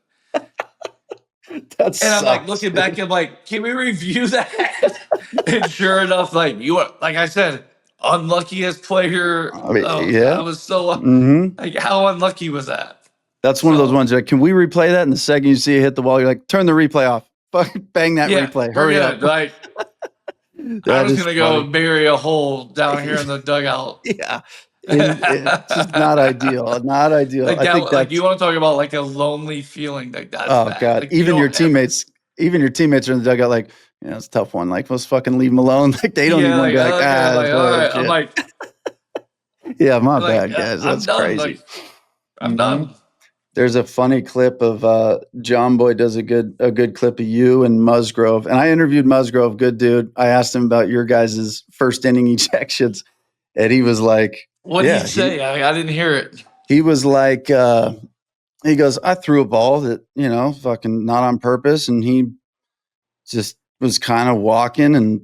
I'm like looking back, I'm like, can we review that? And sure enough, like I said, unluckiest player. I was so like, how unlucky was that? That's one of those ones. Like, can we replay that? And the second you see it hit the wall, you're like, turn the replay off. Fucking bang that replay. Hurry up. Like, I was gonna go bury a hole down here in the dugout. Yeah. It's just not ideal. Not ideal. Like that, I think like you want to talk about like a lonely feeling, like that's bad. God. Like, even your teammates are in the dugout, like, yeah, it's a tough one. Like, let's fucking leave them alone. Like, they don't even want to be like, all right. I'm like, yeah, my bad, guys. That's crazy. Like, I'm done. There's a funny clip of John Boy does a good clip of you and Musgrove. And I interviewed Musgrove, good dude. I asked him about your guys' first inning ejections. And he was like, what did he say? I didn't hear it. He was like, he goes, I threw a ball that, fucking not on purpose. And he just was kind of walking and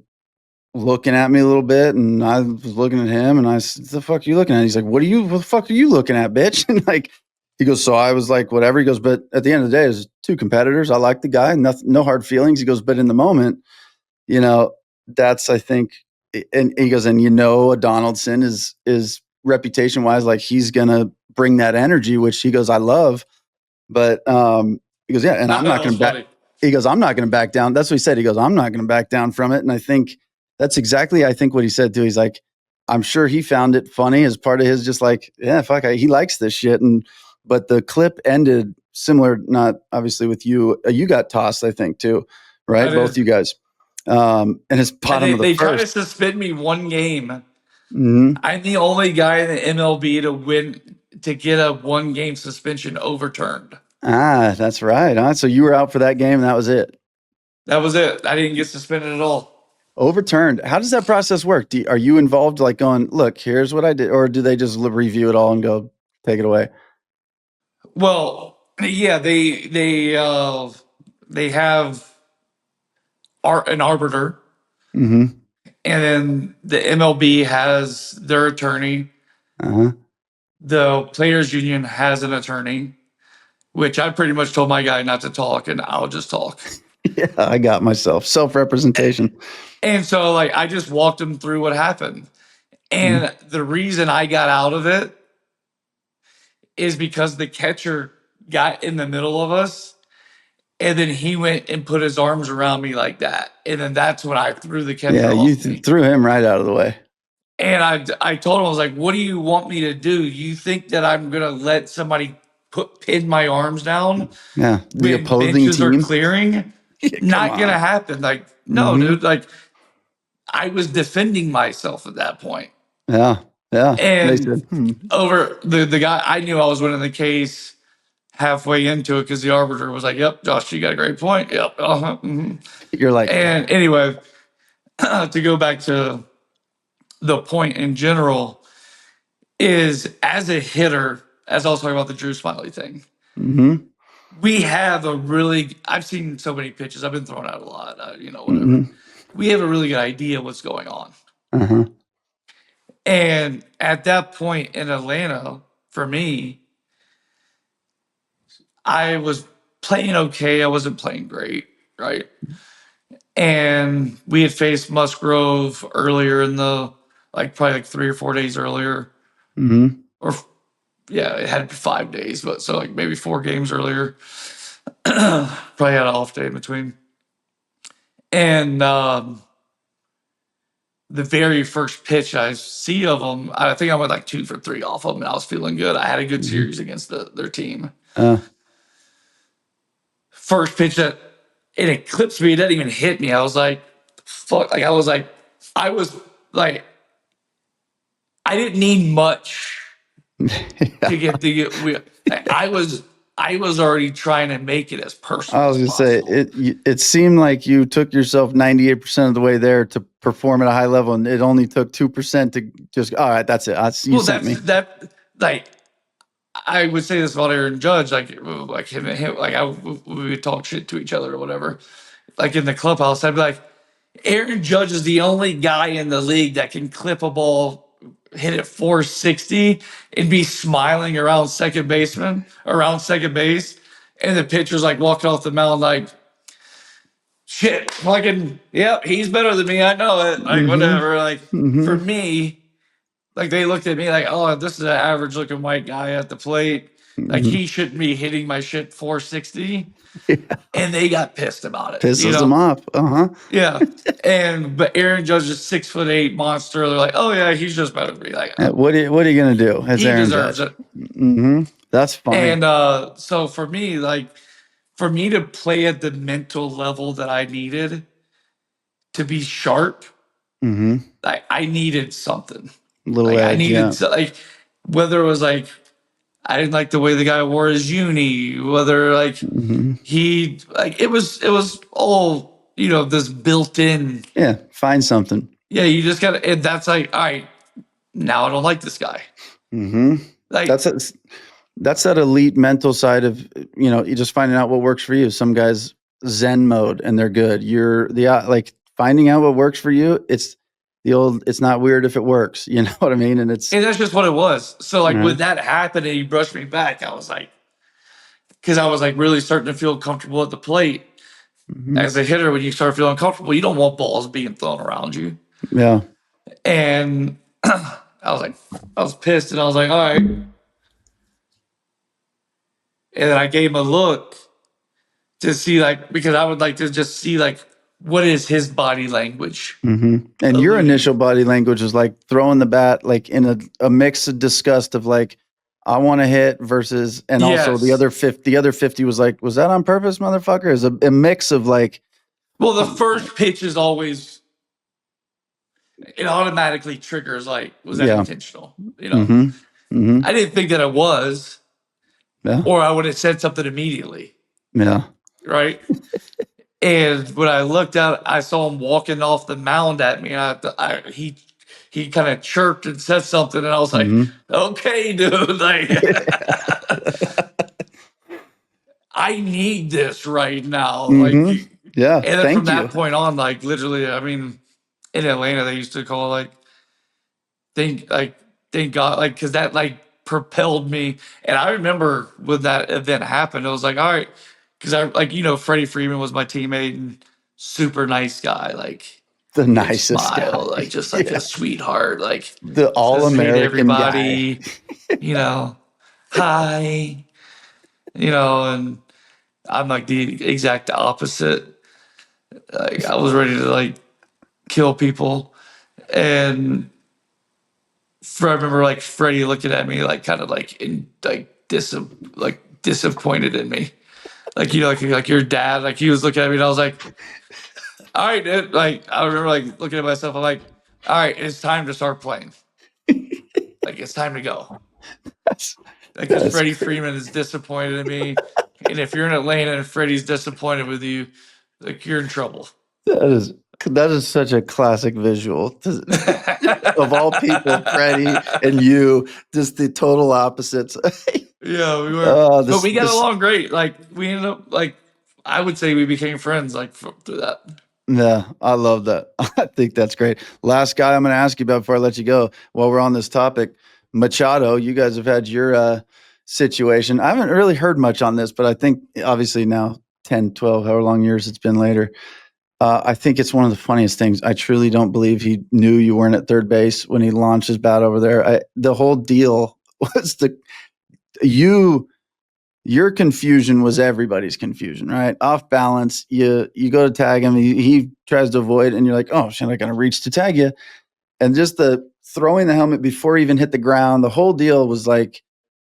looking at me a little bit. And I was looking at him and I said, the fuck are you looking at? He's like, what the fuck are you looking at, bitch? And like, he goes, so I was like, whatever. He goes, but at the end of the day, there's 2 competitors. I like the guy, no hard feelings. He goes, but in the moment, that's, I think, and he goes, and a Donaldson is reputation wise, like he's going to bring that energy, which he goes, I love. But he goes, yeah, and I'm not going to back. He goes, I'm not going to back down. That's what he said. He goes, I'm not going to back down from it. And I think that's exactly, what he said too. He's like, I'm sure he found it funny as part of his, just like, yeah, fuck, he likes this shit. But the clip ended similar, not obviously with you. You got tossed, I think, too, right? Both you guys. And his bottom of the first. They tried to suspend me 1 game. I'm the only guy in the MLB to get a 1-game suspension overturned. Ah, that's right. Huh? So you were out for that game, and that was it. That was it. I didn't get suspended at all. Overturned. How does that process work? Are you involved, like going, look, here's what I did, or do they just review it all and go, take it away? Well, yeah, they have an arbiter, and then the MLB has their attorney. The players' union has an attorney, which I pretty much told my guy not to talk, and I'll just talk. Yeah, I got myself self-representation, and so like I just walked him through what happened, and the reason I got out of it is because the catcher got in the middle of us, and then he went and put his arms around me like that, and then that's when I threw the catcher. Yeah, you threw him right out of the way. And I told him, I was like, "What do you want me to do? You think that I'm gonna let somebody pin my arms down? Yeah, the opposing benches team are clearing? Not gonna happen. Like, no, dude. Like, I was defending myself at that point. Yeah. And said, over the guy, I knew I was winning the case halfway into it because the arbiter was like, "Yep, Josh, you got a great point. Yep." You're like, and anyway, to go back to the point in general is, as a hitter, as I was talking about the Drew Smiley thing, Mm-hmm. we have I've seen so many pitches. I've been thrown out a lot, whatever. Mm-hmm. We have a really good idea what's going on. Uh-huh. And at that point in Atlanta, for me, I was playing okay. I wasn't playing great, right? And we had faced Musgrove earlier in the, probably 3 or 4 days earlier. Mm-hmm. Or, yeah, it had 5 days, but so maybe 4 games earlier. Probably had an off day in between. And the very first pitch I see of them, I think I went 2 for 3 off of them, and I was feeling good. I had a good series against their team. First pitch that it clips me, it doesn't even hit me. I was like, fuck. I was like, I didn't need much to get I was already trying to make it as personal. I was going to say it seemed like you took yourself 98% of the way there to perform at a high level, and it only took 2% to just. All right, that's it. I would say this about Aaron Judge, him and him, we would talk shit to each other or whatever. Like in the clubhouse, I'd be like, Aaron Judge is the only guy in the league that can clip a ball, hit it 460, and be smiling around second base, and the pitcher's walking off the mound shit, yep, he's better than me. I know it. Whatever. For me, they looked at me oh, this is an average looking white guy at the plate. He shouldn't be hitting my shit 460. Yeah. And they got pissed about it. Pisses them off. Yeah. But Aaron Judge is 6'8" monster. They're like, oh yeah, he's just better than me. What are you gonna do? He Aaron deserves Judge. It. That's fine. And so for me, to play at the mental level that I needed to be sharp, I needed something. Little edge, I needed whether it was I didn't like the way the guy wore his uni, whether he it was all this built in. Yeah, find something. Yeah, you just gotta, and that's all right, now I don't like this guy. That's that elite mental side of you just finding out what works for you. Some guys Zen mode and they're good. You're finding out what works for you. It's the old, it's not weird if it works, you know what I mean? And that's just what it was. So when that happened and he brushed me back, I was because I was really starting to feel comfortable at the plate. As a hitter, when you start feeling comfortable, you don't want balls being thrown around you. Yeah. And I was pissed, and I was all right. And then I gave him a look to see because I would like to just see what is his body language. And your initial body language was throwing the bat in a mix of disgust of I want to hit versus, and also the other 50 was was that on purpose, motherfucker? Is a mix of well, the first pitch is always, it automatically triggers was that intentional? I didn't think that it was, or I would have said something immediately. Yeah. Right. And when I looked out, I saw him walking off the mound at me. He kind of chirped and said something, and I was okay, dude. I need this right now. Yeah. And then from that point on, literally, I mean, in Atlanta, they used to call thank God, because that propelled me. And I remember when that event happened, it was all right, because Freddie Freeman was my teammate and super nice guy, the nicest smile, guy, just a sweetheart, the all-American everybody, guy. Hi, and I'm the exact opposite. I was ready to kill people, and I remember Freddie looking at me disappointed in me, like your dad, he was looking at me, and I was all right, dude. I remember looking at myself, I'm all right, it's time to start playing. It's time to go. Because Freddie Freeman is disappointed in me, and if you're in Atlanta and Freddie's disappointed with you, you're in trouble. That is such a classic visual. of all people, Freddie and you, just the total opposites. Yeah, we were, but we got This, along great. Like we ended up like I would say we became friends like through that. yeah, I love that. I think that's great. Last guy I'm going to ask you about before I let you go, while we're on this topic, Machado. You guys have had your situation. I haven't really heard much on this, but I think obviously now 10, 12, however long years it's been later. I think it's one of the funniest things. I truly don't believe he knew you weren't at third base when he launched his bat over there. The whole deal was your confusion was everybody's confusion, right? Off balance, you go to tag him, he tries to avoid, and you're like, oh shit, I gotta reach to tag you. And just the throwing the helmet before he even hit the ground, the whole deal was like,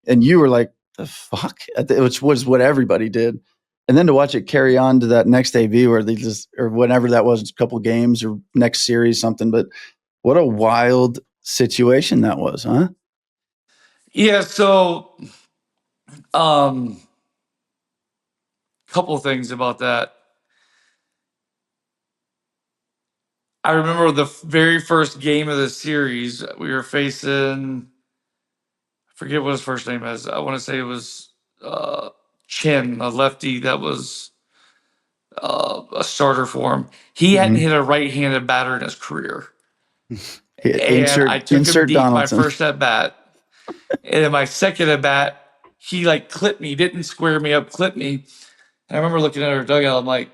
and you were like, the fuck? Which was what everybody did. And then to watch it carry on to that next AV where they just, or whenever that was, a couple games or next series, something. But what a wild situation that was, huh? Yeah, so couple of things about that. I remember the very first game of the series, we were facing, I forget what his first name is. I want to say it was Chin, a lefty that was a starter for him. He hadn't hit a right-handed batter in his career. And I took him Insert deep my Donaldson. first at bat. And then my second at bat, he like clipped me, didn't square me up, clipped me. And I remember looking at our dugout, I'm like,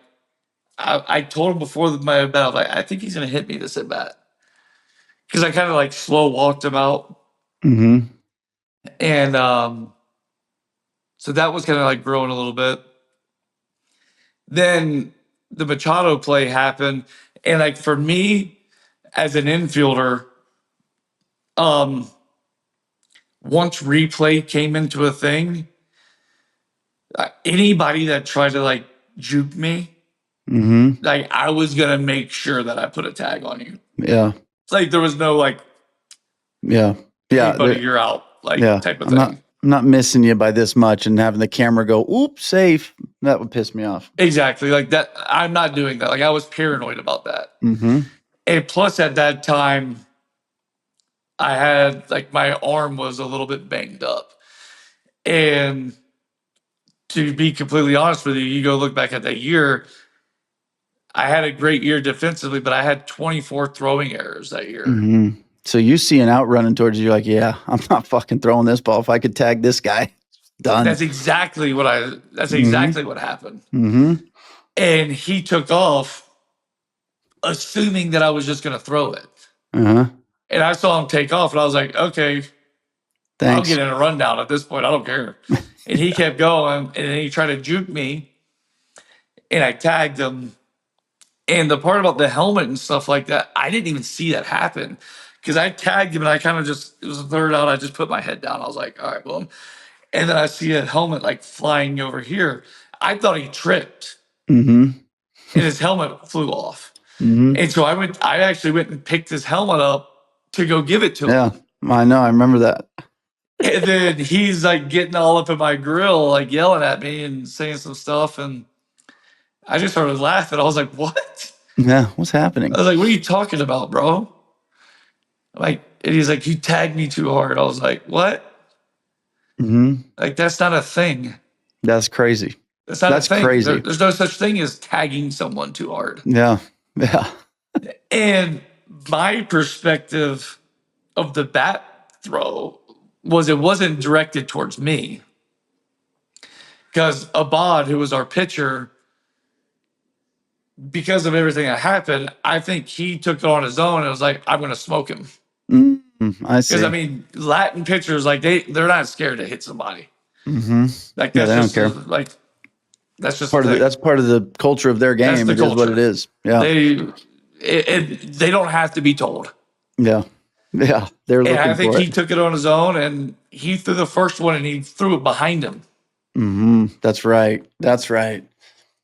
I told him before my at bat, I was like, I think he's gonna hit me this at bat. Because I kind of like slow walked him out. And so that was kind of like growing a little bit. Then the Machado play happened. And like for me as an infielder, once replay came into a thing, anybody that tried to like juke me, like I was gonna make sure that I put a tag on you. Yeah. Like there was no like, Yeah. hey buddy, you're out, like type of thing. I'm not missing you by this much, and having the camera go, oops, safe. That would piss me off. Exactly. Like that. I'm not doing that. Like I was paranoid about that. And plus at that time, I had like my arm was a little bit banged up. And to be completely honest with you, you go look back at that year, I had a great year defensively, but I had 24 throwing errors that year. So you see an out running towards you, you're like, yeah, I'm not fucking throwing this ball. If I could tag this guy, done. That's exactly what exactly what happened. And he took off assuming that I was just going to throw it. And I saw him take off and I was like, okay, I'll get in a rundown at this point. I don't care. And he kept going and then he tried to juke me and I tagged him. And the part about the helmet and stuff like that, I didn't even see that happen because I tagged him and I kind of just, it was a third out. I just put my head down. I was like, all right, boom. And then I see a helmet like flying over here. I thought he tripped and his helmet flew off. And so I actually went and picked his helmet up to go give it to him. Yeah, I know. I remember that. And then he's like getting all up in my grill, like yelling at me and saying some stuff. And I just started laughing. I was like, what? Yeah, what's happening? I was like, what are you talking about, bro? Like, and he's like, you tagged me too hard. I was like, what? Like, that's not a thing. That's crazy. That's not a thing. Crazy. There's no such thing as tagging someone too hard. Yeah. Yeah. And my perspective of the bat throw was it wasn't directed towards me. Because Abad, who was our pitcher, because of everything that happened, I think he took it on his own and was like, I'm going to smoke him. I see. Because, I mean, Latin pitchers, like, they're not scared to hit somebody. Like, that's they just, don't care. like, that's just part of that's part of the culture of their game. It is what it is. Yeah. They don't have to be told. Yeah. Yeah. They're looking for it. And I think he took it on his own and he threw the first one and he threw it behind him. That's right. That's right.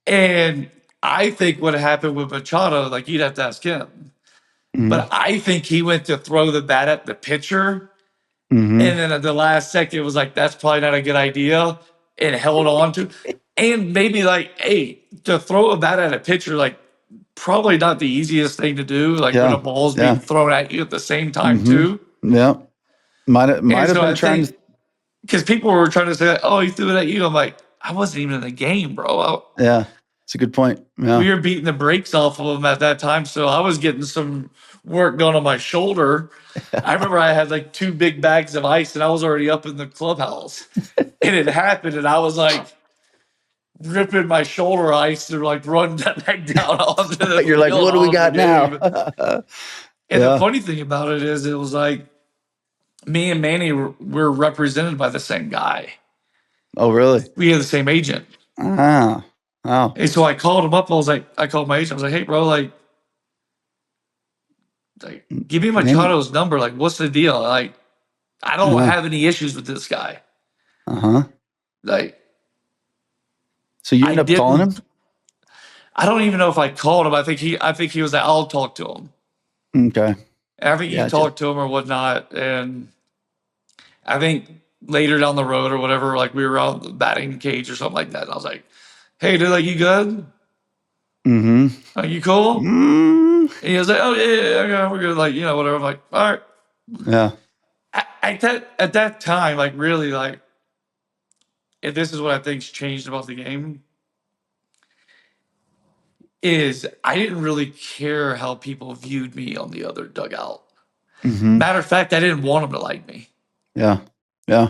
And I think what happened with Machado, like you'd have to ask him. But I think he went to throw the bat at the pitcher. And then at the last second, it was like, that's probably not a good idea. And held on to. And maybe like, hey, to throw a bat at a pitcher, like probably not the easiest thing to do, like when a Yeah. ball's being Yeah. thrown at you at the same time Mm-hmm. too. Yeah. Might And have so been I trying think to. because people were trying to say, "Oh, he threw it at you," I'm like, I wasn't even in the game, bro. Yeah. It's a good point. Yeah. We were beating the brakes off of him at that time, so I was getting some work done on my shoulder. I remember I had like 2 big bags of ice, and I was already up in the clubhouse, and it happened, and I was like ripping my shoulder ice to like run that back down onto the You're like, field what do we out of the got now? game. And the Yeah. funny thing about it is, it was like me and Manny were represented by the same guy. Oh, really? We had the same agent. Ah. Oh. And so I called him up. I called my agent. I was like, hey, bro, like give me Maybe. Machado's number. Like, what's the deal? Like, I don't Yeah. have any issues with this guy. Uh-huh. Like, So you I end up calling didn't. him? I don't even know if I called him. I think he was like, I'll talk to him. Okay. And I think he Gotcha. talked to him or whatnot. And I think later down the road or whatever, like we were out the batting cage or something like that. And I was like, hey, dude, like, you good? Mm-hmm. Are you cool? Mm. And he was like, oh, yeah, we're good. Like, whatever. I'm like, all right. Yeah. At that time, like, really, like, and this is what I think's changed about the game, is I didn't really care how people viewed me on the other dugout. Mm-hmm. Matter of fact, I didn't want them to like me. Yeah. Yeah.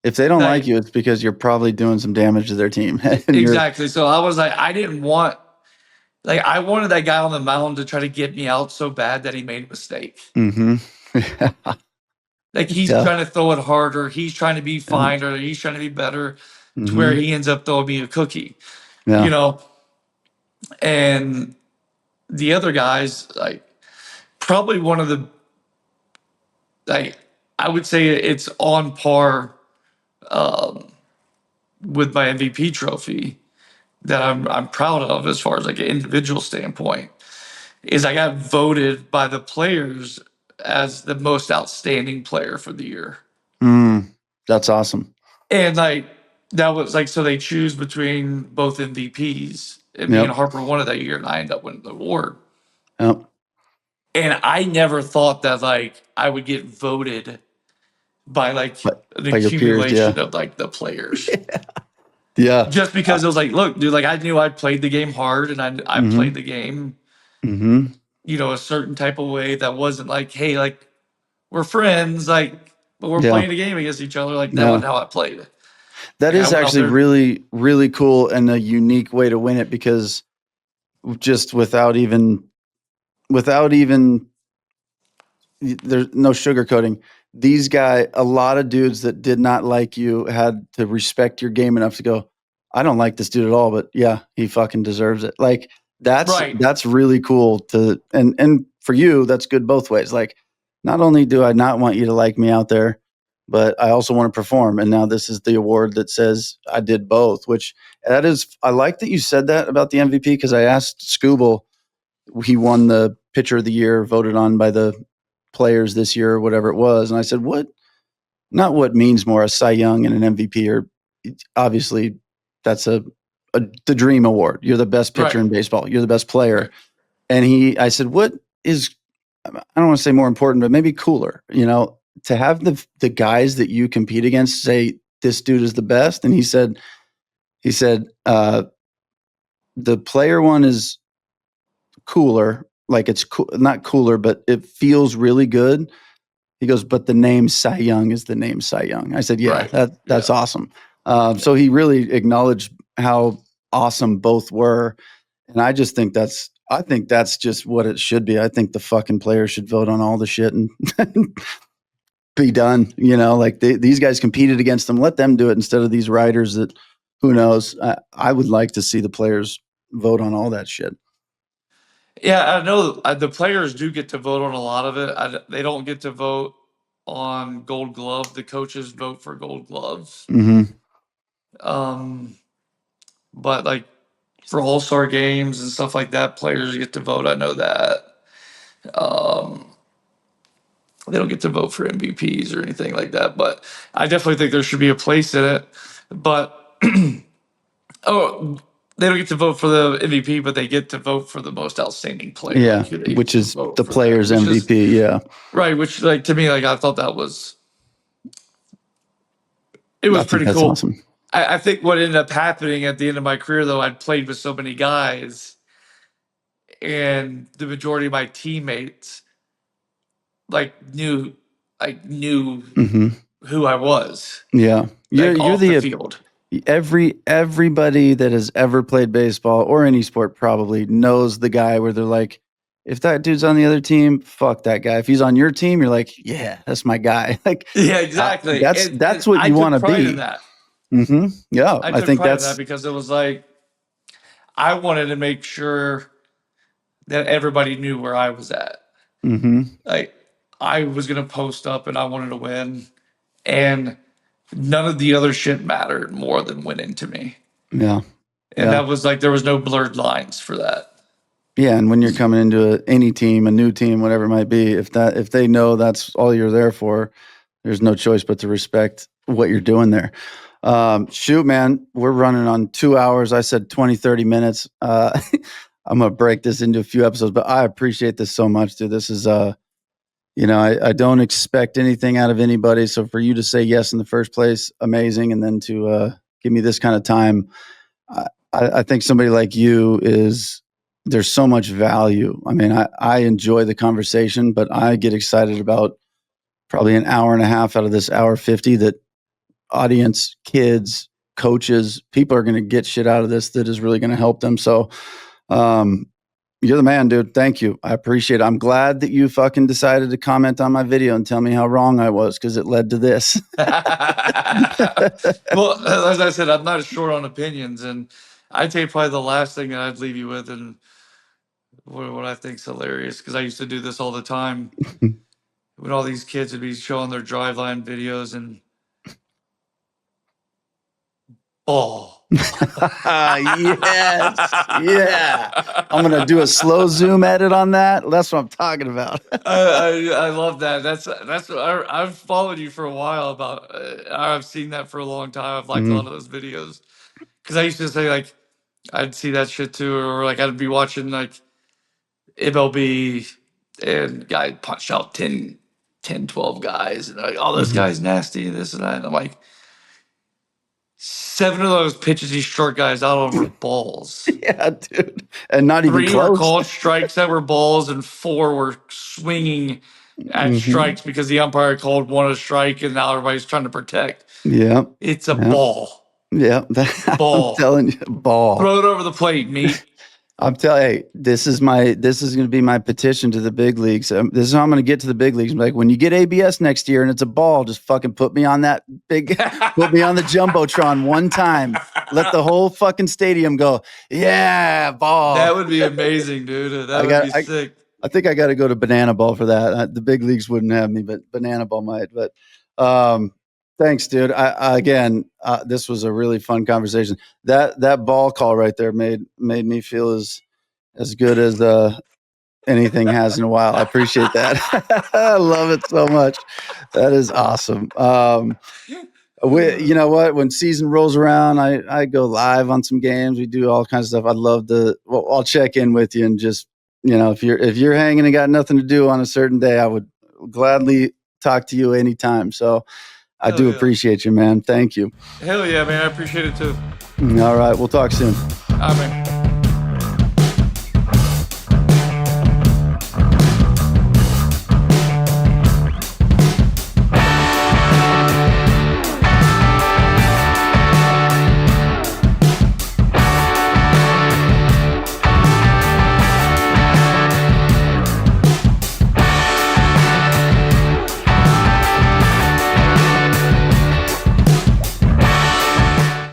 If they don't like Like, you, it's because you're probably doing some damage to their team. And you're exactly. So I was like, I wanted that guy on the mound to try to get me out so bad that he made a mistake. mm-hmm. Like, he's Yeah. trying to throw it harder. He's trying to be Yeah. finer. He's trying to be better to where Mm-hmm. he ends up throwing me a cookie, you Yeah. know? And the other guys, like, probably one of the, like, I would say it's on par with my MVP trophy that I'm proud of as far as like an individual standpoint, is I got voted by the players as the most outstanding player for the year. That's awesome. And like that was like, so they choose between both MVPs, and me and Yep. Harper won it that year, and I ended up winning the award. Yep. And I never thought that like I would get voted by like But an by your peers, accumulation yeah. of like the players. Yeah. Just because it was like, look, dude, like I knew I played the game hard, and I played Mm-hmm. the game, Mm-hmm. a certain type of way that wasn't like, hey, like we're friends, like, but we're Yeah. playing a game against each other. Like, that Yeah. wasn't how I played. That Like, I is went out actually there. really, really cool and a unique way to win it, because just without even there's no sugarcoating. These guy, a lot of dudes that did not like you had to respect your game enough to go, I don't like this dude at all, but yeah, he fucking deserves it. Like Right. that's really cool to, and for you, that's good both ways. Like, not only do I not want you to like me out there, but I also want to perform. And now this is the award that says I did both, which that is, I like that you said that about the MVP, because I asked Scooble, he won the pitcher of the year, voted on by the players this year or whatever it was. And I said, not what means more, a Cy Young and an MVP, or obviously that's the dream award. You're the best pitcher Right. in baseball. You're the best player. Right. And I said, what is, I don't want to say more important, but maybe cooler, to have the guys that you compete against say, this dude is the best. And he said, the player one is cooler. Like, it's not cooler, but it feels really good. He goes, but the name Cy Young is the name Cy Young. I said, yeah, Right. that's Yeah. awesome. So he really acknowledged how awesome both were. And I think that's just what it should be. I think the fucking players should vote on all the shit and be done. Like these guys competed against them. Let them do it instead of these writers that, who knows. I would like to see the players vote on all that shit. Yeah, I know the players do get to vote on a lot of it. They don't get to vote on Gold Glove. The coaches vote for Gold Gloves. Mm-hmm. But like for All-Star games and stuff like that, players get to vote. I know that. They don't get to vote for MVPs or anything like that. But I definitely think there should be a place in it. But oh, they don't get to vote for the MVP, but they get to vote for the most outstanding player. Yeah, like, who they which is vote the for player's that, which is- MVP. Yeah, right. Which, like, to me, like, I thought that was it was I think pretty that's cool. awesome. I think what ended up happening at the end of my career, though, I'd played with so many guys, and the majority of my teammates knew Hmm. who I was, Yeah, you're off the the field. everybody that has ever played baseball or any sport probably knows the guy where they're like, if that dude's on the other team, fuck that guy. If he's on your team, you're like, yeah, that's my guy. Like, Yeah, exactly. that's And what I you took want to pride be. in that. Yeah, I I took think pride in that that's. because it was like I wanted to make sure that everybody knew where I was at. Hmm. Like I was gonna post up and I wanted to win, and none of the other shit mattered more than winning to me. Yeah, And yeah, that was like there was no blurred lines for that. yeah. And when you're coming into any team, a new team, whatever it might be, if they know that's all you're there for, there's no choice but to respect what you're doing there. Shoot, man, we're running on 2 hours. I said 20, 30 minutes. I'm going to break this into a few episodes, but I appreciate this so much, dude. This is, I don't expect anything out of anybody. So for you to say yes in the first place, amazing. And then to give me this kind of time, I think somebody like you there's so much value. I mean, I enjoy the conversation, but I get excited about probably an hour and a half out of this hour 50 that audience, kids, coaches, people are going to get shit out of this that is really going to help them. So, you're the man, dude. Thank you. I appreciate it. I'm glad that you fucking decided to comment on my video and tell me how wrong I was because it led to this. Well, as I said, I'm not short on opinions, and I'd say probably the last thing that I'd leave you with, and what I think's hilarious, because I used to do this all the time when all these kids would be showing their driveline videos and Yes. Yeah. I'm going to do a slow zoom edit on that. That's what I'm talking about. I love that. That's I've followed you for a while about. I've seen that for a long time. I've liked a lot of those videos because I used to say like I'd see that shit too, or like I'd be watching like MLB and guy punched out 10, 12 guys and like, oh, this guy's nasty, this and that. And I'm like, 7 of those pitches he struck guys out on were balls. Yeah, dude. And not even 3 were close. called strikes that were balls, and 4 were swinging at strikes because the umpire called one a strike, and now everybody's trying to protect. Yeah. It's a ball. Yeah. Ball. I'm telling you, ball. Throw it over the plate, meat. I'm telling you, this is going to be my petition to the big leagues. This is how I'm going to get to the big leagues. I'm like, when you get ABS next year and it's a ball, just fucking put me on that put me on the Jumbotron one time. Let the whole fucking stadium go, yeah, ball. That would be amazing, dude. That would be sick. I think I got to go to Banana Ball for that. The big leagues wouldn't have me, but Banana Ball might. But thanks, dude. Again, this was a really fun conversation. That ball call right there made me feel as good as anything has in a while. I appreciate that. I love it so much. That is awesome. You know what? When season rolls around, I go live on some games. We do all kinds of stuff. I'd love to. Well, I'll check in with you and just if you're hanging and got nothing to do on a certain day, I would gladly talk to you anytime. So. I do appreciate you, man. Thank you. Hell yeah, man. I appreciate it too. All right. We'll talk soon. All right, man.